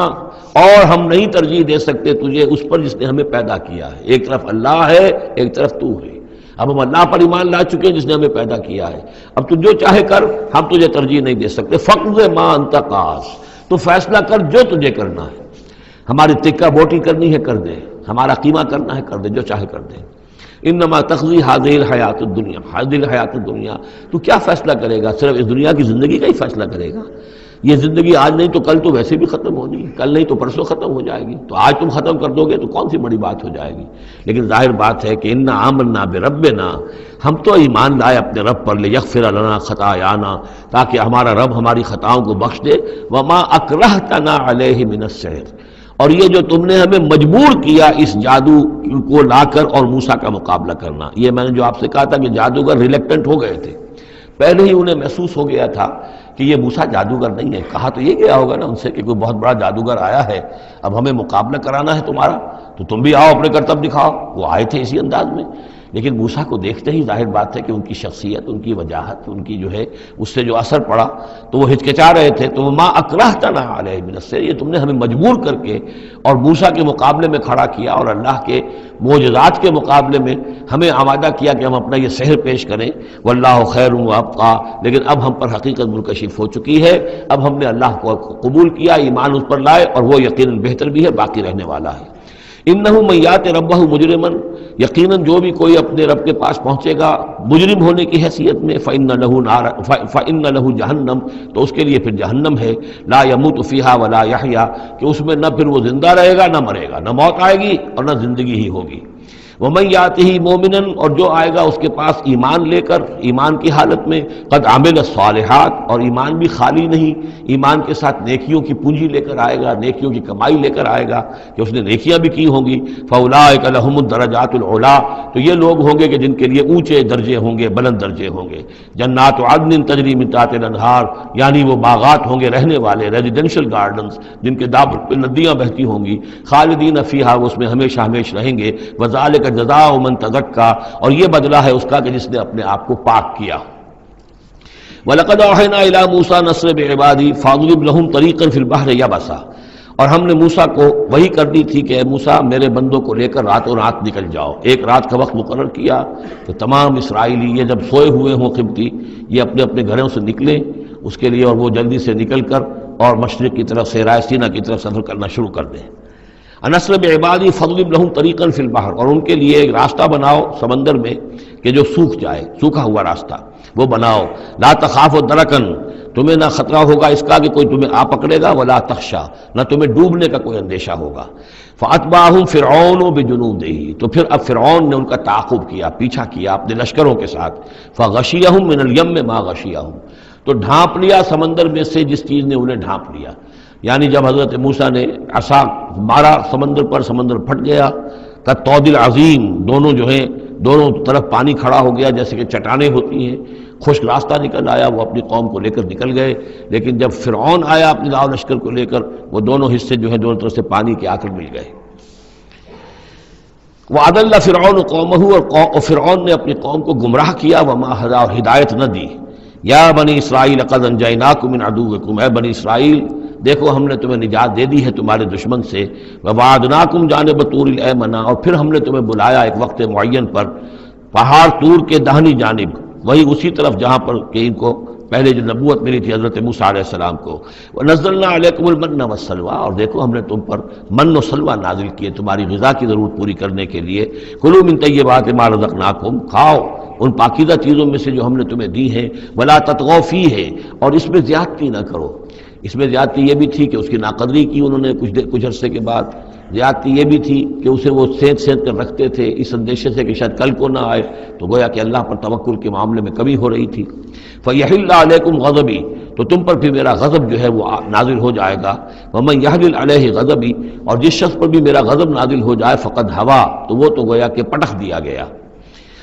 اور ہم نہیں ترجیح دے سکتے تجھے اس پر جس نے ہمیں پیدا کیا ہے، ایک طرف اللہ ہے ایک طرف تو ہے، اب ہم اللہ پر ایمان لا چکے ہیں جس نے ہمیں پیدا کیا ہے، اب تو جو چاہے کر، ہم تجھے ترجیح نہیں دے سکتے۔ فقض ما انت قاض، تو فیصلہ کر جو تجھے کرنا ہے، ہماری تکہ بوٹی کرنی ہے کر دے، ہمارا قیمہ کرنا ہے کر دے، جو چاہے کر دے۔ انما تقضی هذه الحیات الدنیا، هذه الحیات الدنیا، تو کیا فیصلہ کرے گا؟ صرف اس دنیا کی زندگی کا ہی فیصلہ کرے گا؟ یہ زندگی آج نہیں تو کل تو ویسے بھی ختم ہونی ہے، کل نہیں تو پرسوں ختم ہو جائے گی، تو آج تم ختم کر دو گے تو کون سی بڑی بات ہو جائے گی؟ لیکن ظاہر بات ہے کہ انا آمنا بربنا، ہم تو ایمان لائے اپنے رب پر، لیغفر لنا خطایانا، تاکہ ہمارا رب ہماری خطاؤں کو بخش دے، وما اکرہتنا علیہ من السحر، اور یہ جو تم نے ہمیں مجبور کیا اس جادو کو لا کر اور موسیٰ کا مقابلہ کرنا، یہ میں نے جو آپ سے کہا تھا کہ جادوگر ریلیکٹنٹ ہو گئے تھے، پہلے ہی انہیں محسوس ہو گیا تھا کہ یہ موسیٰ جادوگر نہیں ہے، کہا تو یہ گیا ہوگا نا ان سے کہ کوئی بہت بڑا جادوگر آیا ہے، اب ہمیں مقابلہ کرانا ہے تمہارا، تو تم بھی آؤ اپنے کرتب دکھاؤ، وہ آئے تھے اسی انداز میں، لیکن موسیٰ کو دیکھتے ہی ظاہر بات ہے کہ ان کی شخصیت، ان کی وجاہت، ان کی جو ہے اس سے جو اثر پڑا تو وہ ہچکچا رہے تھے. تو ما اکرہتنا علیہ من السحر، یہ تم نے ہمیں مجبور کر کے اور موسیٰ کے مقابلے میں کھڑا کیا اور اللہ کے معجزات کے مقابلے میں ہمیں آمادہ کیا کہ ہم اپنا یہ سحر پیش کریں. واللہ خیر وابقیٰ، لیکن اب ہم پر حقیقت منکشف ہو چکی ہے، اب ہم نے اللہ کو قبول کیا، ایمان اس پر لائے، اور وہ یقیناً بہتر بھی ہے، باقی رہنے والا ہے. انہ من یات ربہ مجرما، یقیناً جو بھی کوئی اپنے رب کے پاس پہنچے گا مجرم ہونے کی حیثیت میں، فإن لہ جہنم، تو اس کے لیے پھر جہنم ہے، لا یموت فیہا ولا یحیا، کہ اس میں نہ پھر وہ زندہ رہے گا نہ مرے گا، نہ موت آئے گی اور نہ زندگی ہی ہوگی. ومن یاتہ مومنا، اور جو آئے گا اس کے پاس ایمان لے کر، ایمان کی حالت میں، قد عمل الصالحات، اور ایمان بھی خالی نہیں، ایمان کے ساتھ نیکیوں کی پونجی لے کر آئے گا، نیکیوں کی کمائی لے کر آئے گا کہ اس نے نیکیاں بھی کی ہوں گی. فاولئک لہم الدرجات العلی، تو یہ لوگ ہوں گے کہ جن کے لیے اونچے درجے ہوں گے، بلند درجے ہوں گے. جنات عدن تجری من تحتها الانہار، یعنی وہ باغات ہوں گے رہنے والے، ریزیڈینشل گارڈنز جن کے دامن پہ ندیاں بہتی ہوں گی. خالدین فیہا، وہ اس میں ہمیشہ ہمیش رہیں گے. وذالک جزاء من تزکا، اور یہ بدلہ ہے اس کا کہ جس نے اپنے آپ کو پاک کیا. وَلَقَدْ أَوْحَيْنَا إِلَىٰ مُوسَىٰ نَصْرَ بِعِبَادِهِ فَاضْرِبْ لَهُمْ طَرِيقًا فِي الْبَحْرِ يَبَسًا، اور ہم نے موسیٰ کو وہی کر دی تھی کہ اے موسیٰ میرے بندوں کو لے کر راتوں رات نکل جاؤ. ایک رات کا وقت مقرر کیا کہ تمام اسرائیلی یہ جب سوئے ہوئے ہوں قبطی، یہ اپنے اپنے گھروں سے نکلیں اس کے لیے، اور وہ جلدی سے نکل کر اور مشرق کی طرف سے رائے سینا کی طرف سفر کرنا شروع کر دیں. نصر بعبادی فضرب لہم طریقا فی البحر، اور ان کے لیے ایک راستہ بناؤ سمندر میں کہ جو سوکھ جائے، سوکھا ہوا راستہ وہ بناؤ. لا تخاف درکن، تمہیں نہ خطرہ ہوگا اس کا کہ کوئی تمہیں آ پکڑے گا، ولا تخشا، نہ تمہیں ڈوبنے کا کوئی اندیشہ ہوگا. فاتبعہم فرعون بجنودہ، تو پھر اب فرعون نے ان کا تعاقب کیا، پیچھا کیا اپنے لشکروں کے ساتھ. فغشیہم من الیم ما غشیہم، تو ڈھانپ لیا سمندر میں سے جس چیز نے انہیں ڈھانپ لیا. یعنی جب حضرت موسیٰ نے عصا مارا سمندر پر، سمندر پھٹ گیا. کالطود العظیم، دونوں جو ہیں دونوں طرف پانی کھڑا ہو گیا جیسے کہ چٹانیں ہوتی ہیں. خشک راستہ نکل آیا، وہ اپنی قوم کو لے کر نکل گئے. لیکن جب فرعون آیا اپنے لاؤ لشکر کو لے کر، وہ دونوں حصے جو ہیں دونوں طرف سے پانی کے آ کر مل گئے. وَأَضَلَّ فِرْعَوْنُ قَوْمَهُ، اور فرعون نے اپنی قوم کو گمراہ کیا. وَمَا هَدَىٰ، اور ہدایت نہ دی. یا بنی اسرائیل قد انجیناکم من عدوکم، اے بنی اسرائیل دیکھو ہم نے تمہیں نجات دے دی ہے تمہارے دشمن سے. وَوَعَدْنَاكُمْ جَانِبَ طُورِ الْأَيْمَنَ، اور پھر ہم نے تمہیں بلایا ایک وقت معین پر پہاڑ طور کے داہنی جانب، وہی اسی طرف جہاں پر کہ ان کو پہلے جو نبوت ملی تھی حضرت موسیٰ علیہ السلام کو. وَنَزَّلْنَا عَلَيْكُمُ الْمَنَّ وَالسَّلْوَىٰ، اور دیکھو ہم نے تم پر من و سلوہ نازل کیے تمہاری غذا کی ضرورت پوری کرنے کے لیے. کُلُوا مِن طَیِّبَاتِ مَا رَزَقْنَاکُمْ، کھاؤ ان پاکیزہ چیزوں میں سے جو ہم نے تمہیں دی ہیں. وَلَا تَطْغَوْا فِيهِ، اور اس میں زیادتی نہ کرو. اس میں زیادتی یہ بھی تھی کہ اس کی ناقدری کی انہوں نے کچھ عرصے کے بعد. زیادتی یہ بھی تھی کہ اسے وہ سینت کر رکھتے تھے اس اندیشے سے کہ شاید کل کو نہ آئے، تو گویا کہ اللہ پر توکل کے معاملے میں کمی ہو رہی تھی. فَيَحِلَّ عَلَيْكُمْ غَضَبِي، تو تم پر بھی میرا غضب جو ہے وہ نازل ہو جائے گا. وَمَن يَحْلِلْ عَلَيْهِ غَضَبِي، اور جس شخص پر بھی میرا غضب نازل ہو جائے فقد ہوا، تو وہ تو گویا کہ پٹخ دیا گیا.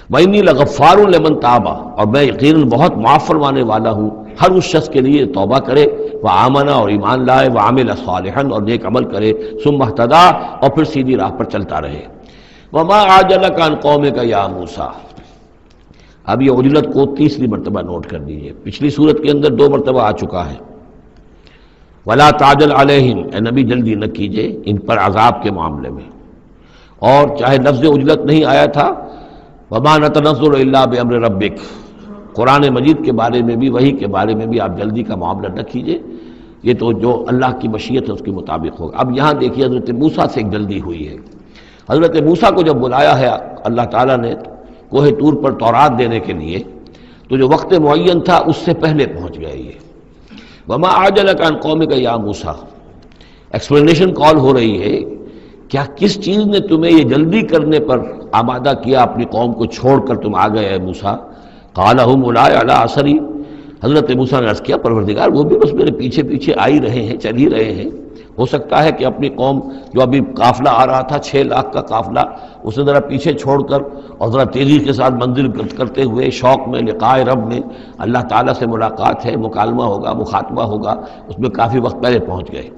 وَإِنِّي لَغَفَّارٌ لِمَن تَابَ، اور میں یقیناً بہت معاف فرمانے والا ہوں ہر اس شخص کے لیے توبہ کرے، وآمن، اور ایمان لائے، وعمل صالحا، اور نیک عمل کرے، ثم اہتدی، اور پھر سیدھی راہ پر چلتا رہے. وما عجلک عن قومک یا موسیٰ، اب یہ عجلت کو تیسری مرتبہ نوٹ کر دیجئے. پچھلی صورت کے اندر 2 مرتبہ آ چکا ہے. ولا تعجل علیہم، اے نبی جلدی نہ کیجئے ان پر عذاب کے معاملے میں. اور چاہے لفظ عجلت نہیں آیا تھا، وما نتنزل الا بامر ربک، قرآن مجید کے بارے میں بھی، وحی کے بارے میں بھی آپ جلدی کا معاملہ نہ کیجئے، یہ تو جو اللہ کی مشیت ہے اس کے مطابق ہوگا. اب یہاں دیکھیے حضرت موسیٰ سے ایک جلدی ہوئی ہے. حضرت موسیٰ کو جب بلایا ہے اللہ تعالیٰ نے کوہ طور پر تورات دینے کے لیے، تو جو وقت معین تھا اس سے پہلے پہنچ گئے یہ. وما عجلک عن قومک یا موسیٰ، ایکسپلینیشن کال ہو رہی ہے، کیا کس چیز نے تمہیں یہ جلدی کرنے پر آمادہ کیا، اپنی قوم کو چھوڑ کر تم آ گئے اے موسیٰ. قال هم اولئک علی اثری، حضرت موسیٰ نے عرض کیا پروردگار وہ بھی بس میرے پیچھے پیچھے آ ہی رہے ہیں، چل ہی رہے ہیں. ہو سکتا ہے کہ اپنی قوم جو ابھی قافلہ آ رہا تھا 6 لاکھ کا قافلہ، اسے ذرا پیچھے چھوڑ کر اور ذرا تیزی کے ساتھ منزل کرتے ہوئے شوق میں لقاء رب میں، اللہ تعالیٰ سے ملاقات ہے، مکالمہ ہوگا، مخاطبہ ہوگا، اس میں کافی وقت پہلے پہنچ گئے.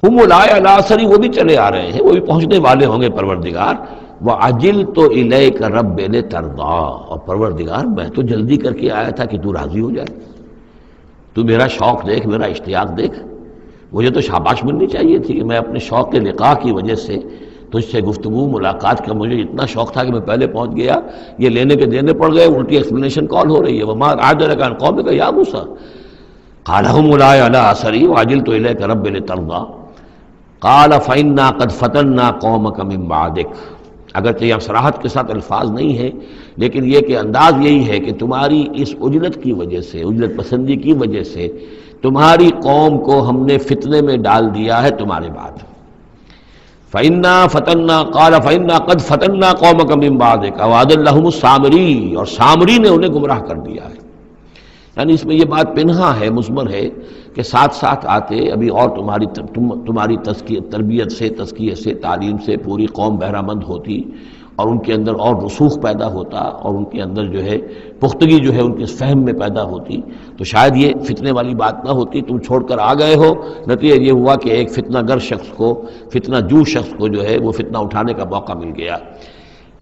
ہم اولئک علی اثری، وہ بھی چلے آ رہے ہیں، وہ بھی پہنچنے والے ہوں گے پروردگار. وَعَجِلْتُ إِلَيْكَ رَبِّ لِتَرْضَىٰ، اور پروردگار میں تو جلدی کر کے آیا تھا کہ تو راضی ہو جائے، تو میرا شوق دیکھ، میرا اشتیاق دیکھ۔ مجھے تو شاباش ملنی چاہیے تھی کہ میں اپنے شوق لقاء کی وجہ سے تجھ سے گفتگو ملاقات کا مجھے اتنا شوق تھا کہ میں پہلے پہنچ گیا، یہ لینے کے دینے پڑ گئے، الٹی ایکسپلینیشن کال ہو رہی ہے۔ وَمَا أَعْجَلَكَ عَنْ قَوْمِكَ يَا مُوسَىٰ قَالَ هُمْ أُولَٰئِكَ عَلَىٰ آثَارِي وَعَجِلْتُ إِلَيْكَ رَبِّ لِتَرْضَىٰ قَالَ فَإِنَّا قَدْ فَتَنَّا قَوْمَكَ مِن بَعْدِكَ۔ اگرچہ یہ صراحت کے ساتھ الفاظ نہیں ہیں، لیکن یہ کہ انداز یہی ہے کہ تمہاری اس عجلت کی وجہ سے، عجلت پسندی کی وجہ سے تمہاری قوم کو ہم نے فتنے میں ڈال دیا ہے تمہارے بعد۔ فَإِنَّا فَتَنَّا قَالَ فَإِنَّا قَدْ فَتَنَّا قَوْمَكَ مِن بَعْدِكَ وَأَضَلَّهُمُ السَّامِرِي، اور سامری نے انہیں گمراہ کر دیا ہے۔ یعنی اس میں یہ بات پنہا ہے، مضمر ہے کہ ساتھ ساتھ آتے ابھی اور تمہاری تربیت سے، تزکیے سے، تعلیم سے پوری قوم بہرہ مند ہوتی، اور ان کے اندر اور رسوخ پیدا ہوتا، اور ان کے اندر جو ہے پختگی جو ہے ان کے فہم میں پیدا ہوتی، تو شاید یہ فتنے والی بات نہ ہوتی۔ تم چھوڑ کر آ گئے ہو، نتیجہ یہ ہوا کہ ایک فتنہ گر شخص کو، فتنہ جو شخص کو جو ہے وہ فتنہ اٹھانے کا موقع مل گیا۔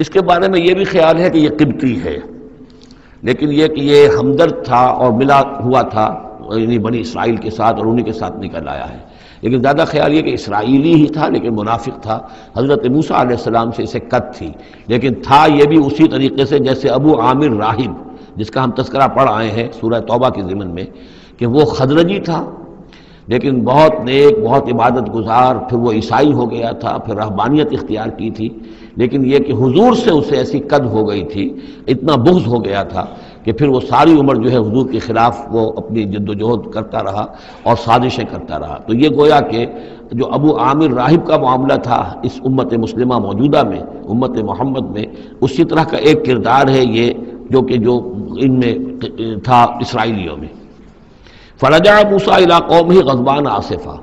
اس کے بارے میں یہ بھی خیال ہے کہ یہ قبطی ہے، لیکن یہ کہ یہ ہمدرد تھا اور ملا ہوا تھا یعنی بنی اسرائیل کے ساتھ، اور انہی کے ساتھ نکل آیا ہے، لیکن زیادہ خیال یہ کہ اسرائیلی ہی تھا لیکن منافق تھا۔ حضرت موسیٰ علیہ السلام سے اسے قط تھی، لیکن تھا یہ بھی اسی طریقے سے جیسے ابو عامر راہب، جس کا ہم تذکرہ پڑھ آئے ہیں سورہ توبہ کے ضمن میں، کہ وہ خزرجی تھا لیکن بہت نیک، بہت عبادت گزار، پھر وہ عیسائی ہو گیا تھا، پھر رہبانیت اختیار کی تھی، لیکن یہ کہ حضور سے اسے ایسی قد ہو گئی تھی، اتنا بغض ہو گیا تھا کہ پھر وہ ساری عمر جو ہے حضور کے خلاف وہ اپنی جد و جہد کرتا رہا اور سازشیں کرتا رہا۔ تو یہ گویا کہ جو ابو عامر راہب کا معاملہ تھا اس امت مسلمہ موجودہ میں، امت محمد میں، اسی طرح کا ایک کردار ہے یہ جو ان میں تھا اسرائیلیوں میں۔ فرجع موسیٰ الی قومہ غضبان آسفا،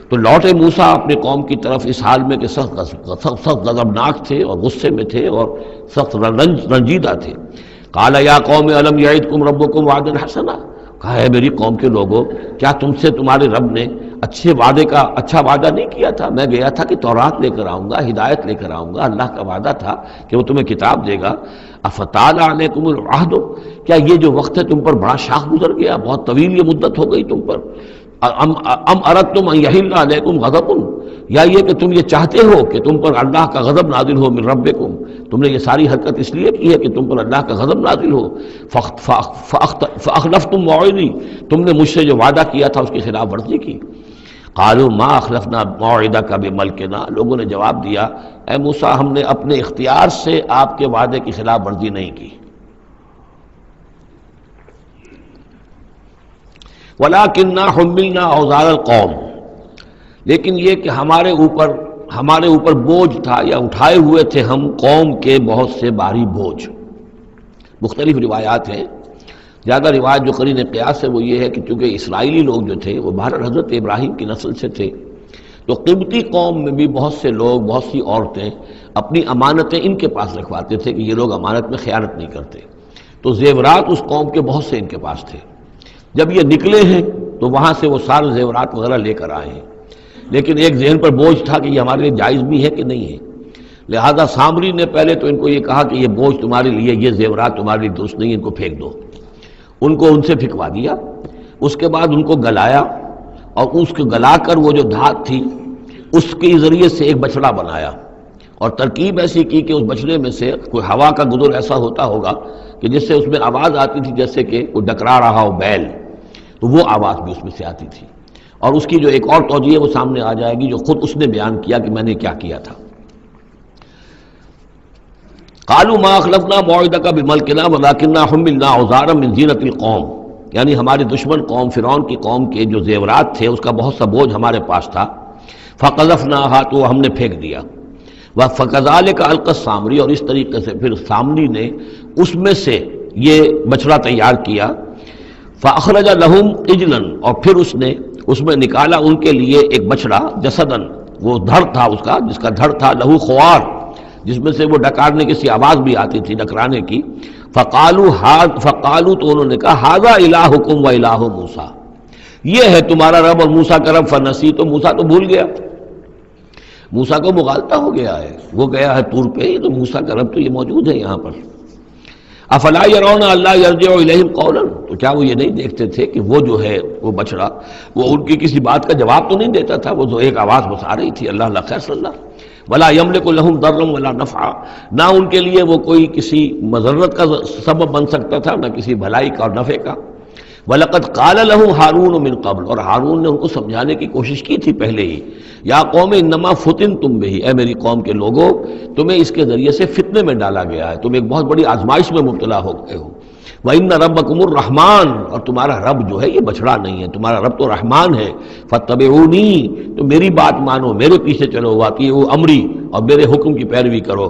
تو لوٹے موسیٰ اپنے قوم کی طرف اس حال میں کہ سخت غضبناک تھے اور غصے میں تھے اور سخت رنجیدہ تھے۔ قال یا قوم الم یعدکم ربکم وعدا حسنا، کہا ہے میری قوم کے لوگوں، کیا تم سے تمہارے رب نے اچھا وعدہ نہیں کیا تھا؟ میں گیا تھا کہ تورات لے کر آؤں گا، ہدایت لے کر آؤں گا، اللہ کا وعدہ تھا کہ وہ تمہیں کتاب دے گا۔ افطال علیکم العہد، کیا یہ جو وقت ہے تم پر بڑا شاخ گزر گیا، بہت طویل یہ مدت ہو گئی تم پر؟ ام اردتم ان یحل علیکم غضب، یا یہ کہ تم یہ چاہتے ہو کہ تم پر اللہ کا غضب نازل ہو من ربکم، تم نے یہ ساری حرکت اس لیے کی ہے کہ تم پر اللہ کا غضب نازل ہو۔ فاخلفتم موعدی، تم نے مجھ سے جو وعدہ کیا تھا اس کی خلاف ورزی کی۔ قالوا ما اخلفنا موعدک بملکنا، لوگوں نے جواب دیا اے موسیٰ ہم نے اپنے اختیار سے آپ کے وعدے کی خلاف ورزی نہیں کی۔ وَلَكِنَّا حُمِّلْنَا أَوْزَارَ الْقَوْمِ، لیکن یہ کہ ہمارے اوپر بوجھ تھا یا اٹھائے ہوئے تھے ہم قوم کے بہت سے بھاری بوجھ۔ مختلف روایات ہیں، زیادہ روایت جو قرین قیاس ہے وہ یہ ہے کہ چونکہ اسرائیلی لوگ جو تھے وہ بہرحال حضرت ابراہیم کی نسل سے تھے، تو قبطی قوم میں بھی بہت سے لوگ، بہت سی عورتیں اپنی امانتیں ان کے پاس رکھواتے تھے کہ یہ لوگ امانت میں خیانت نہیں کرتے، تو زیورات اس قوم کے بہت سے ان کے پاس تھے۔ جب یہ نکلے ہیں تو وہاں سے وہ سارے زیورات وغیرہ لے کر آئے ہیں، لیکن ایک ذہن پر بوجھ تھا کہ یہ ہمارے لیے جائز بھی ہے کہ نہیں ہے، لہذا سامری نے پہلے تو ان کو یہ کہا کہ یہ بوجھ تمہارے لیے، یہ زیورات تمہارے لیے درست نہیں، ان کو پھینک دو۔ ان کو ان سے پھینکوا دیا، اس کے بعد ان کو گلایا، اور اس کو گلا کر وہ جو دھات تھی اس کے ذریعے سے ایک بچڑا بنایا، اور ترکیب ایسی کی کہ اس بچڑے میں سے کوئی ہوا کا گزر ایسا ہوتا ہوگا کہ جس سے اس میں آواز آتی تھی جیسے کہ کوئی ڈکرا رہا ہو بیل، تو وہ آواز بھی اس میں سے آتی تھی۔ اور اس کی جو ایک اور توجیہ وہ سامنے آ جائے گی جو خود اس نے بیان کیا کہ میں نے کیا کیا تھا۔ قالوا ما اخلفنا موعدک بملکنا ولکننا حملنا اوزارا من زینۃ القوم، یعنی ہماری دشمن قوم فرعون کی قوم کے جو زیورات تھے اس کا بہت سا بوجھ ہمارے پاس تھا، فقذفناها، تو ہم نے پھینک دیا، وَفَكَذَلِكَ أَلْقَى السَّامْرِي، اور اس طریقے سے پھر سامری نے اس میں سے یہ بچڑا تیار کیا، فَأَخْرَجَ لَهُمْ عِجْلًا، اور پھر اس میں نکالا ان کے لیے ایک بچڑا، جسدن، وہ دھڑ تھا اس کا، جس کا دھڑ تھا، لہو خوار، جس میں سے وہ ڈکارنے کی سی آواز بھی آتی تھی، ڈکرانے کی۔ فقالوا، تو انہوں نے کہا ھذا الہکم و الہ موسیٰ، یہ ہے تمہارا رب اور موسیٰ کا رب، فنسی، تو موسیٰ تو بھول گیا۔ موسیٰ کو مغالطہ ہو گیا ہے، وہ گیا ہے طور پہ، یہ تو موسیٰ کا رب تو یہ موجود ہے یہاں پر۔ افلا یرون اللہ یرجع الیہم قولا، تو کیا وہ یہ نہیں دیکھتے تھے کہ وہ جو ہے وہ بچڑا وہ ان کی کسی بات کا جواب تو نہیں دیتا تھا، وہ تو ایک آواز بس آ رہی تھی اللہ اللہ خیر صلی اللہ، ولا یملک لہم ضرا ولا نفعا، نہ ان کے لیے وہ کوئی کسی مضرت کا سبب بن سکتا تھا، نہ کسی بھلائی کا اور نفع کا۔ وَلَقَدْ قَالَ لَهُ هَارُونُ مِن قَبْلُ، اور ہارون نے ان کو سمجھانے کی کوشش کی تھی پہلے ہی، یا قوم انما فتنتم بہ، اے میری قوم کے لوگوں تمہیں اس کے ذریعے سے فتنے میں ڈالا گیا ہے، تم ایک بہت بڑی آزمائش میں مبتلا ہو گئے ہو۔ وَإِنَّ رَبَّكُمُ الرَّحْمَٰنُ، اور تمہارا رب جو ہے یہ بچڑا نہیں ہے، تمہارا رب تو رحمان ہے۔ فَاتَّبِعُونِی، تو میری بات مانو، میرے پیچھے چلو، وَأَطِیعُوا أَمْرِی، اور میرے حکم کی پیروی کرو۔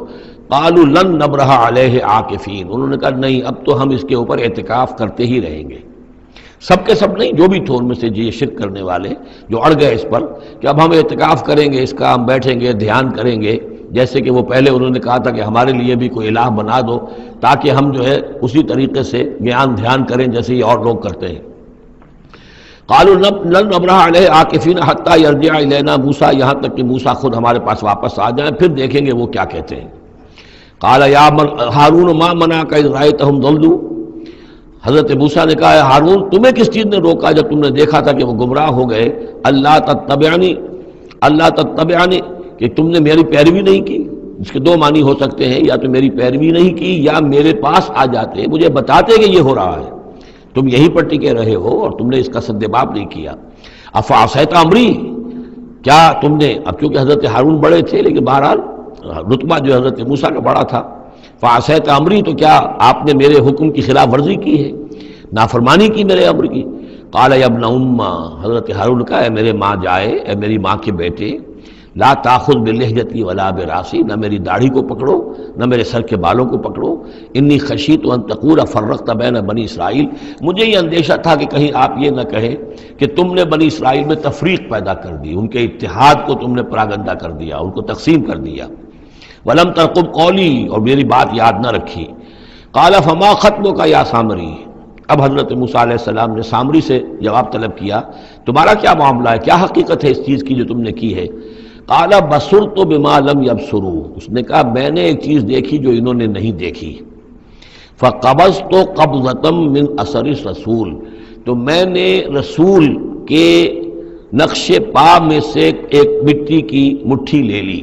قَالُوا لَن نَّبْرَحَ عَلَیہ عَاکِفِینَ، انہوں نے کہا نہیں اب تو ہم اس کے اوپر اعتکاف کرتے ہی رہیں گے۔ سب کے سب نہیں، جو بھی تھے ان میں سے یہ شرک کرنے والے جو اڑ گئے اس پر کہ اب ہم اعتکاف کریں گے، اس کا ہم بیٹھیں گے دھیان کریں گے، جیسے کہ وہ پہلے انہوں نے کہا تھا کہ ہمارے لیے بھی کوئی الہ بنا دو تاکہ ہم جو ہے اسی طریقے سے گیان دھیان کریں جیسے یہ اور لوگ کرتے ہیں۔ قالوا لن نبرح علیہ عاکفین حتی یرجع الینا موسیٰ، یہاں تک کہ موسیٰ خود ہمارے پاس واپس آ جائیں، پھر دیکھیں گے وہ کیا کہتے ہیں۔ قال یا ہارون ما منعک اذ رأیتہم ضلوا، حضرت موسیٰ نے کہا ہارون تمہیں کس چیز نے روکا جب تم نے دیکھا تھا کہ وہ گمراہ ہو گئے، اللہ تتبعنی، کہ تم نے میری پیروی نہیں کی۔ اس کے دو معنی ہو سکتے ہیں، یا تو میری پیروی نہیں کی یا میرے پاس آ جاتے مجھے بتاتے کہ یہ ہو رہا ہے، تم یہیں پر ٹکے رہے ہو اور تم نے اس کا سدباب نہیں کیا۔ افعصیت امری، کیا تم نے، اب کیونکہ حضرت ہارون بڑے تھے لیکن بہرحال رتبہ جو حضرت موسیٰ کا بڑا تھا، فعصیت امری، تو کیا آپ نے میرے حکم کی خلاف ورزی کی ہے، نافرمانی کی میرے امر کی۔ قال یا ابن ام، حضرت ہارون نے کہا اے میرے ماں جائے، اے میری ماں کے بیٹے، لا تاخذ بلحیتی ولا براسی، نہ میری داڑھی کو پکڑو نہ میرے سر کے بالوں کو پکڑو، انی خشیت ان تقول فرقت بین بنی اسرائیل، مجھے یہ اندیشہ تھا کہ کہیں آپ یہ نہ کہیں کہ تم نے بنی اسرائیل میں تفریق پیدا کر دی، ان کے اتحاد کو تم نے پراگندہ کر دیا، ان کو تقسیم کر دیا۔ ولم ترقب قولی، اور میری بات یاد نہ رکھی۔ قال فما خطبک یا سامری، اب حضرت موسیٰ علیہ السلام نے سامری سے جواب طلب کیا تمہارا کیا معاملہ ہے، کیا حقیقت ہے اس چیز کی جو تم نے کی ہے۔ قال بصرت بما لم يبصروا، اس نے کہا میں نے ایک چیز دیکھی جو انہوں نے نہیں دیکھی۔ فقبضت قبضة من اثر الرسول، تو میں نے رسول کے نقش پا میں سے ایک مٹی کی مٹھی لے لی،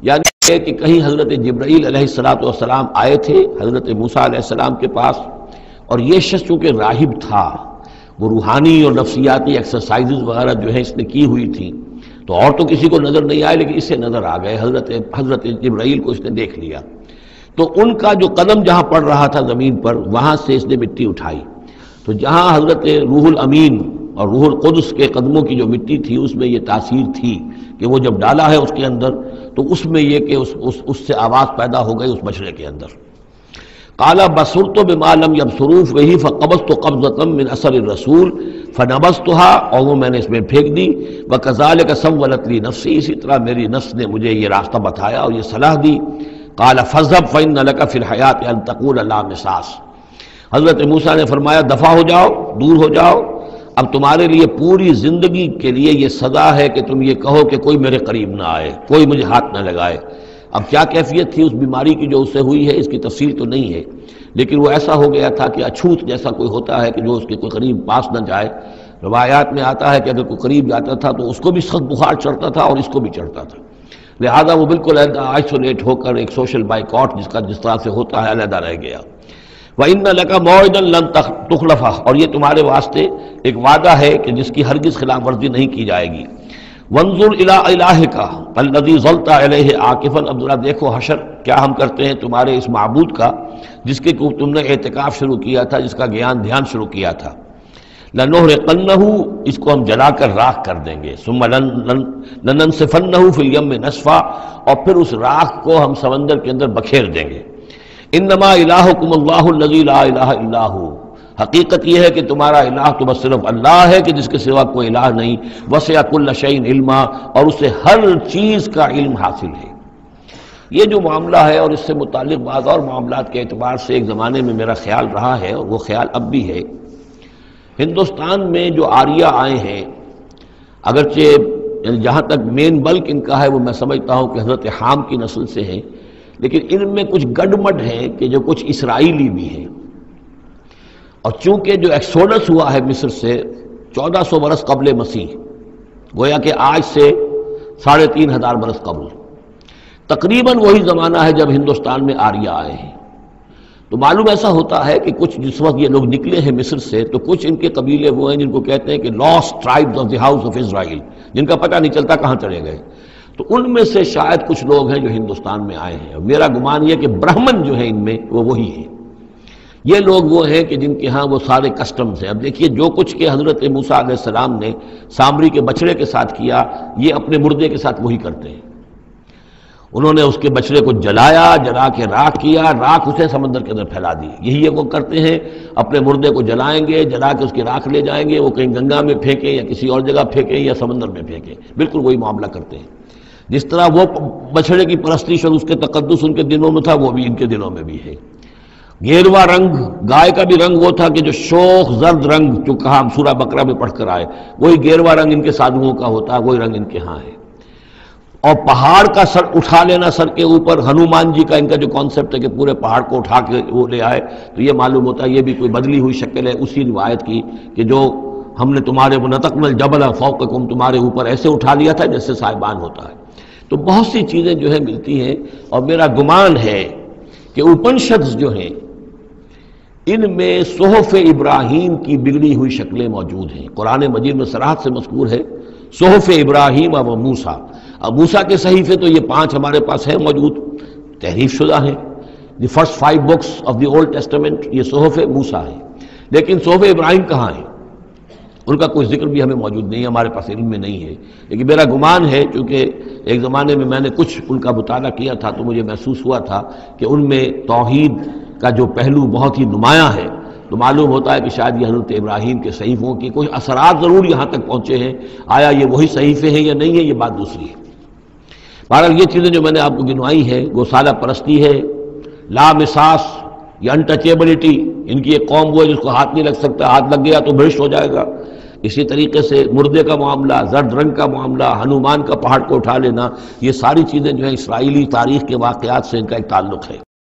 یعنی کہ کہیں حضرت جبرائیل علیہ السلام آئے تھے حضرت موسیٰ علیہ السلام کے پاس، اور یہ شخص چونکہ راہب تھا، وہ روحانی اور نفسیاتی ایکسرسائزز وغیرہ جو ہیں اس نے کی ہوئی تھی، تو اور تو کسی کو نظر نہیں آئے لیکن اسے نظر آ گئے، حضرت جبرائیل کو اس نے دیکھ لیا، تو ان کا جو قدم جہاں پڑ رہا تھا زمین پر وہاں سے اس نے مٹی اٹھائی، تو جہاں حضرت روح الامین اور روح القدس کے قدموں کی جو مٹی تھی اس میں یہ تاثیر تھی کہ وہ جب ڈالا ہے اس کے اندر تو اس میں یہ کہ اس سے آواز پیدا ہو گئی اس بچڑے کے اندر۔ قال بصرت بما لم يبصروا فيه فقبضت قبضة من اثر الرسول فنبذتها، اور وہ میں نے اس میں پھینک دی۔ وكذلك سولت لي نفسي، اسی طرح میری نفس نے مجھے یہ راستہ بتایا اور یہ صلاح دی۔ قال فاذهب فإن لك في الحياة أن تقول لا مساس، حضرت موسیٰ نے فرمایا دفع ہو جاؤ، دور ہو جاؤ، اب تمہارے لیے پوری زندگی کے لیے یہ سزا ہے کہ تم یہ کہو کہ کوئی میرے قریب نہ آئے، کوئی مجھے ہاتھ نہ لگائے۔ اب کیا کیفیت تھی اس بیماری کی جو اسے ہوئی ہے اس کی تفصیل تو نہیں ہے، لیکن وہ ایسا ہو گیا تھا کہ اچھوت جیسا کوئی ہوتا ہے کہ جو اس کے کوئی قریب پاس نہ جائے۔ روایات میں آتا ہے کہ اگر کوئی قریب جاتا تھا تو اس کو بھی سخت بخار چڑھتا تھا اور اس کو بھی چڑھتا تھا، لہذا وہ بالکل آئسولیٹ ہو کر ایک سوشل بائیکاٹ جس طرح سے ہوتا ہے علیحدہ رہ گیا۔ وَإِنَّ لَكَ مَوْعِدًا لَن تُخْلَفَهُ، اور یہ تمہارے واسطے ایک وعدہ ہے کہ جس کی ہرگز خلاف ورزی نہیں کی جائے گی۔ وَانظُرْ إِلَىٰ إِلَٰهِكَ الَّذِي ظَلْتَ عَلَيْهِ عَاكِفًا، اب ذرا دیکھو حشر کیا ہم کرتے ہیں تمہارے اس معبود کا جس کے تم نے اعتکاف شروع کیا تھا، جس کا گیان دھیان شروع کیا تھا۔ لَنُحْرِقَنَّهُ، اس کو ہم جلا کر راکھ کر دیں گے۔ ثُمَّ لَنَنسِفَنَّهُ فِي الْيَمِّ نَسْفًا، اور پھر اس راکھ کو ہم سمندر کے اندر بکھیر دیں گے۔ انما الہکم اللہ الذی لا الہ الا ہو، حقیقت یہ ہے کہ تمہارا الہ تو بس صرف اللہ ہے کہ جس کے سوا کوئی الہ نہیں۔ وسع کل شیء علما، اور اسے ہر چیز کا علم حاصل ہے۔ یہ جو معاملہ ہے اور اس سے متعلق بعض اور معاملات کے اعتبار سے ایک زمانے میں میرا خیال رہا ہے اور وہ خیال اب بھی ہے، ہندوستان میں جو آریہ آئے ہیں، اگرچہ یعنی جہاں تک مین بلک ان کا ہے وہ میں سمجھتا ہوں کہ حضرت حام کی نسل سے ہیں، لیکن ان میں کچھ گڈمڈ ہیں کہ جو کچھ اسرائیلی بھی ہیں، اور چونکہ جو ایکسوڈس ہوا ہے مصر سے 1400 برس قبل مسیح، گویا کہ آج سے 3500 برس قبل، تقریباً وہی زمانہ ہے جب ہندوستان میں آریہ آئے ہیں۔ تو معلوم ایسا ہوتا ہے کہ کچھ جس وقت یہ لوگ نکلے ہیں مصر سے تو کچھ ان کے قبیلے وہ ہیں جن کو کہتے ہیں کہ last tribes of the house of Israel, جن کا پتہ نہیں چلتا کہاں چلے گئے، تو ان میں سے شاید کچھ لوگ ہیں جو ہندوستان میں آئے ہیں، اور میرا گمان یہ کہ برہمن جو ہیں ان میں وہ وہی ہیں۔ یہ لوگ وہ ہیں کہ جن کے ہاں وہ سارے کسٹمز ہیں۔ اب دیکھیے جو کچھ کہ حضرت موسیٰ علیہ السلام نے سامری کے بچڑے کے ساتھ کیا، یہ اپنے مردے کے ساتھ وہی کرتے ہیں۔ انہوں نے اس کے بچڑے کو جلایا، جلا کے راکھ کیا، راکھ اسے سمندر کے اندر پھیلا دی۔ یہی وہ کرتے ہیں، اپنے مردے کو جلائیں گے، جلا کے اس کی راکھ لے جائیں گے، وہ کہیں گنگا میں پھینکیں یا کسی اور جگہ پھینکیں یا سمندر میں پھینکیں، بالکل وہی معاملہ کرتے ہیں۔ جس طرح وہ بچڑے کی پرستش اور اس کے تقدس ان کے دنوں میں تھا، وہ بھی ان کے دنوں میں بھی ہے۔ گیروا رنگ، گائے کا بھی رنگ وہ تھا کہ جو شوخ زرد رنگ جو کہا ہم سورہ بقرہ میں پڑھ کر آئے، وہی گیروا رنگ ان کے سادھوؤں کا ہوتا ہے، وہی رنگ ان کے ہاں ہے۔ اور پہاڑ کا سر اٹھا لینا سر کے اوپر، ہنومان جی کا ان کا جو کانسیپٹ ہے کہ پورے پہاڑ کو اٹھا کے وہ لے آئے، تو یہ معلوم ہوتا ہے یہ بھی کوئی بدلی ہوئی شکل ہے اسی روایت کی کہ جو ہم نے تمہارے نَتَقْنَا الْجَبَلَ فَوْقَكُمْ تمہارے اوپر ایسے اٹھا لیا تھا جیسے صاحبان ہوتا ہے۔ تو بہت سی چیزیں جو ہے ملتی ہیں، اور میرا گمان ہے کہ اپنشدز جو ہیں ان میں صحف ابراہیم کی بگڑی ہوئی شکلیں موجود ہیں۔ قرآن مجید میں صراحت سے مذکور ہے صحف ابراہیم و موسیٰ۔ اب موسیٰ کے صحیفے تو یہ 5 ہمارے پاس ہیں موجود، تحریف شدہ ہیں، the first 5 books of the old testament یہ صحف موسیٰ ہیں، لیکن صحف ابراہیم کہاں ہیں؟ ان کا کوئی ذکر بھی ہمیں موجود نہیں ہے، ہمارے پاس علم میں نہیں ہے۔ لیکن میرا گمان ہے، چونکہ ایک زمانے میں نے کچھ ان کا مطالعہ کیا تھا تو مجھے محسوس ہوا تھا کہ ان میں توحید کا جو پہلو بہت ہی نمایاں ہے، تو معلوم ہوتا ہے کہ شاید یہ حضرت ابراہیم کے صحیفوں کی کچھ اثرات ضرور یہاں تک پہنچے ہیں۔ آیا یہ وہی صحیفے ہیں یا نہیں ہے، یہ بات دوسری ہے۔ بہرحال یہ چیزیں جو میں نے آپ کو گنوائی ہیں، گوسالہ پرستی ہے، لامساس یا انٹچیبلٹی، ان کی ایک قوم وہ ہے جس کو ہاتھ نہیں لگ سکتا، ہاتھ لگ گیا تو بھرشٹ ہو جائے گا۔ اسی طریقے سے مردے کا معاملہ، زرد رنگ کا معاملہ، ہنومان کا پہاڑ کو اٹھا لینا، یہ ساری چیزیں جو ہیں اسرائیلی تاریخ کے واقعات سے ان کا ایک تعلق ہے۔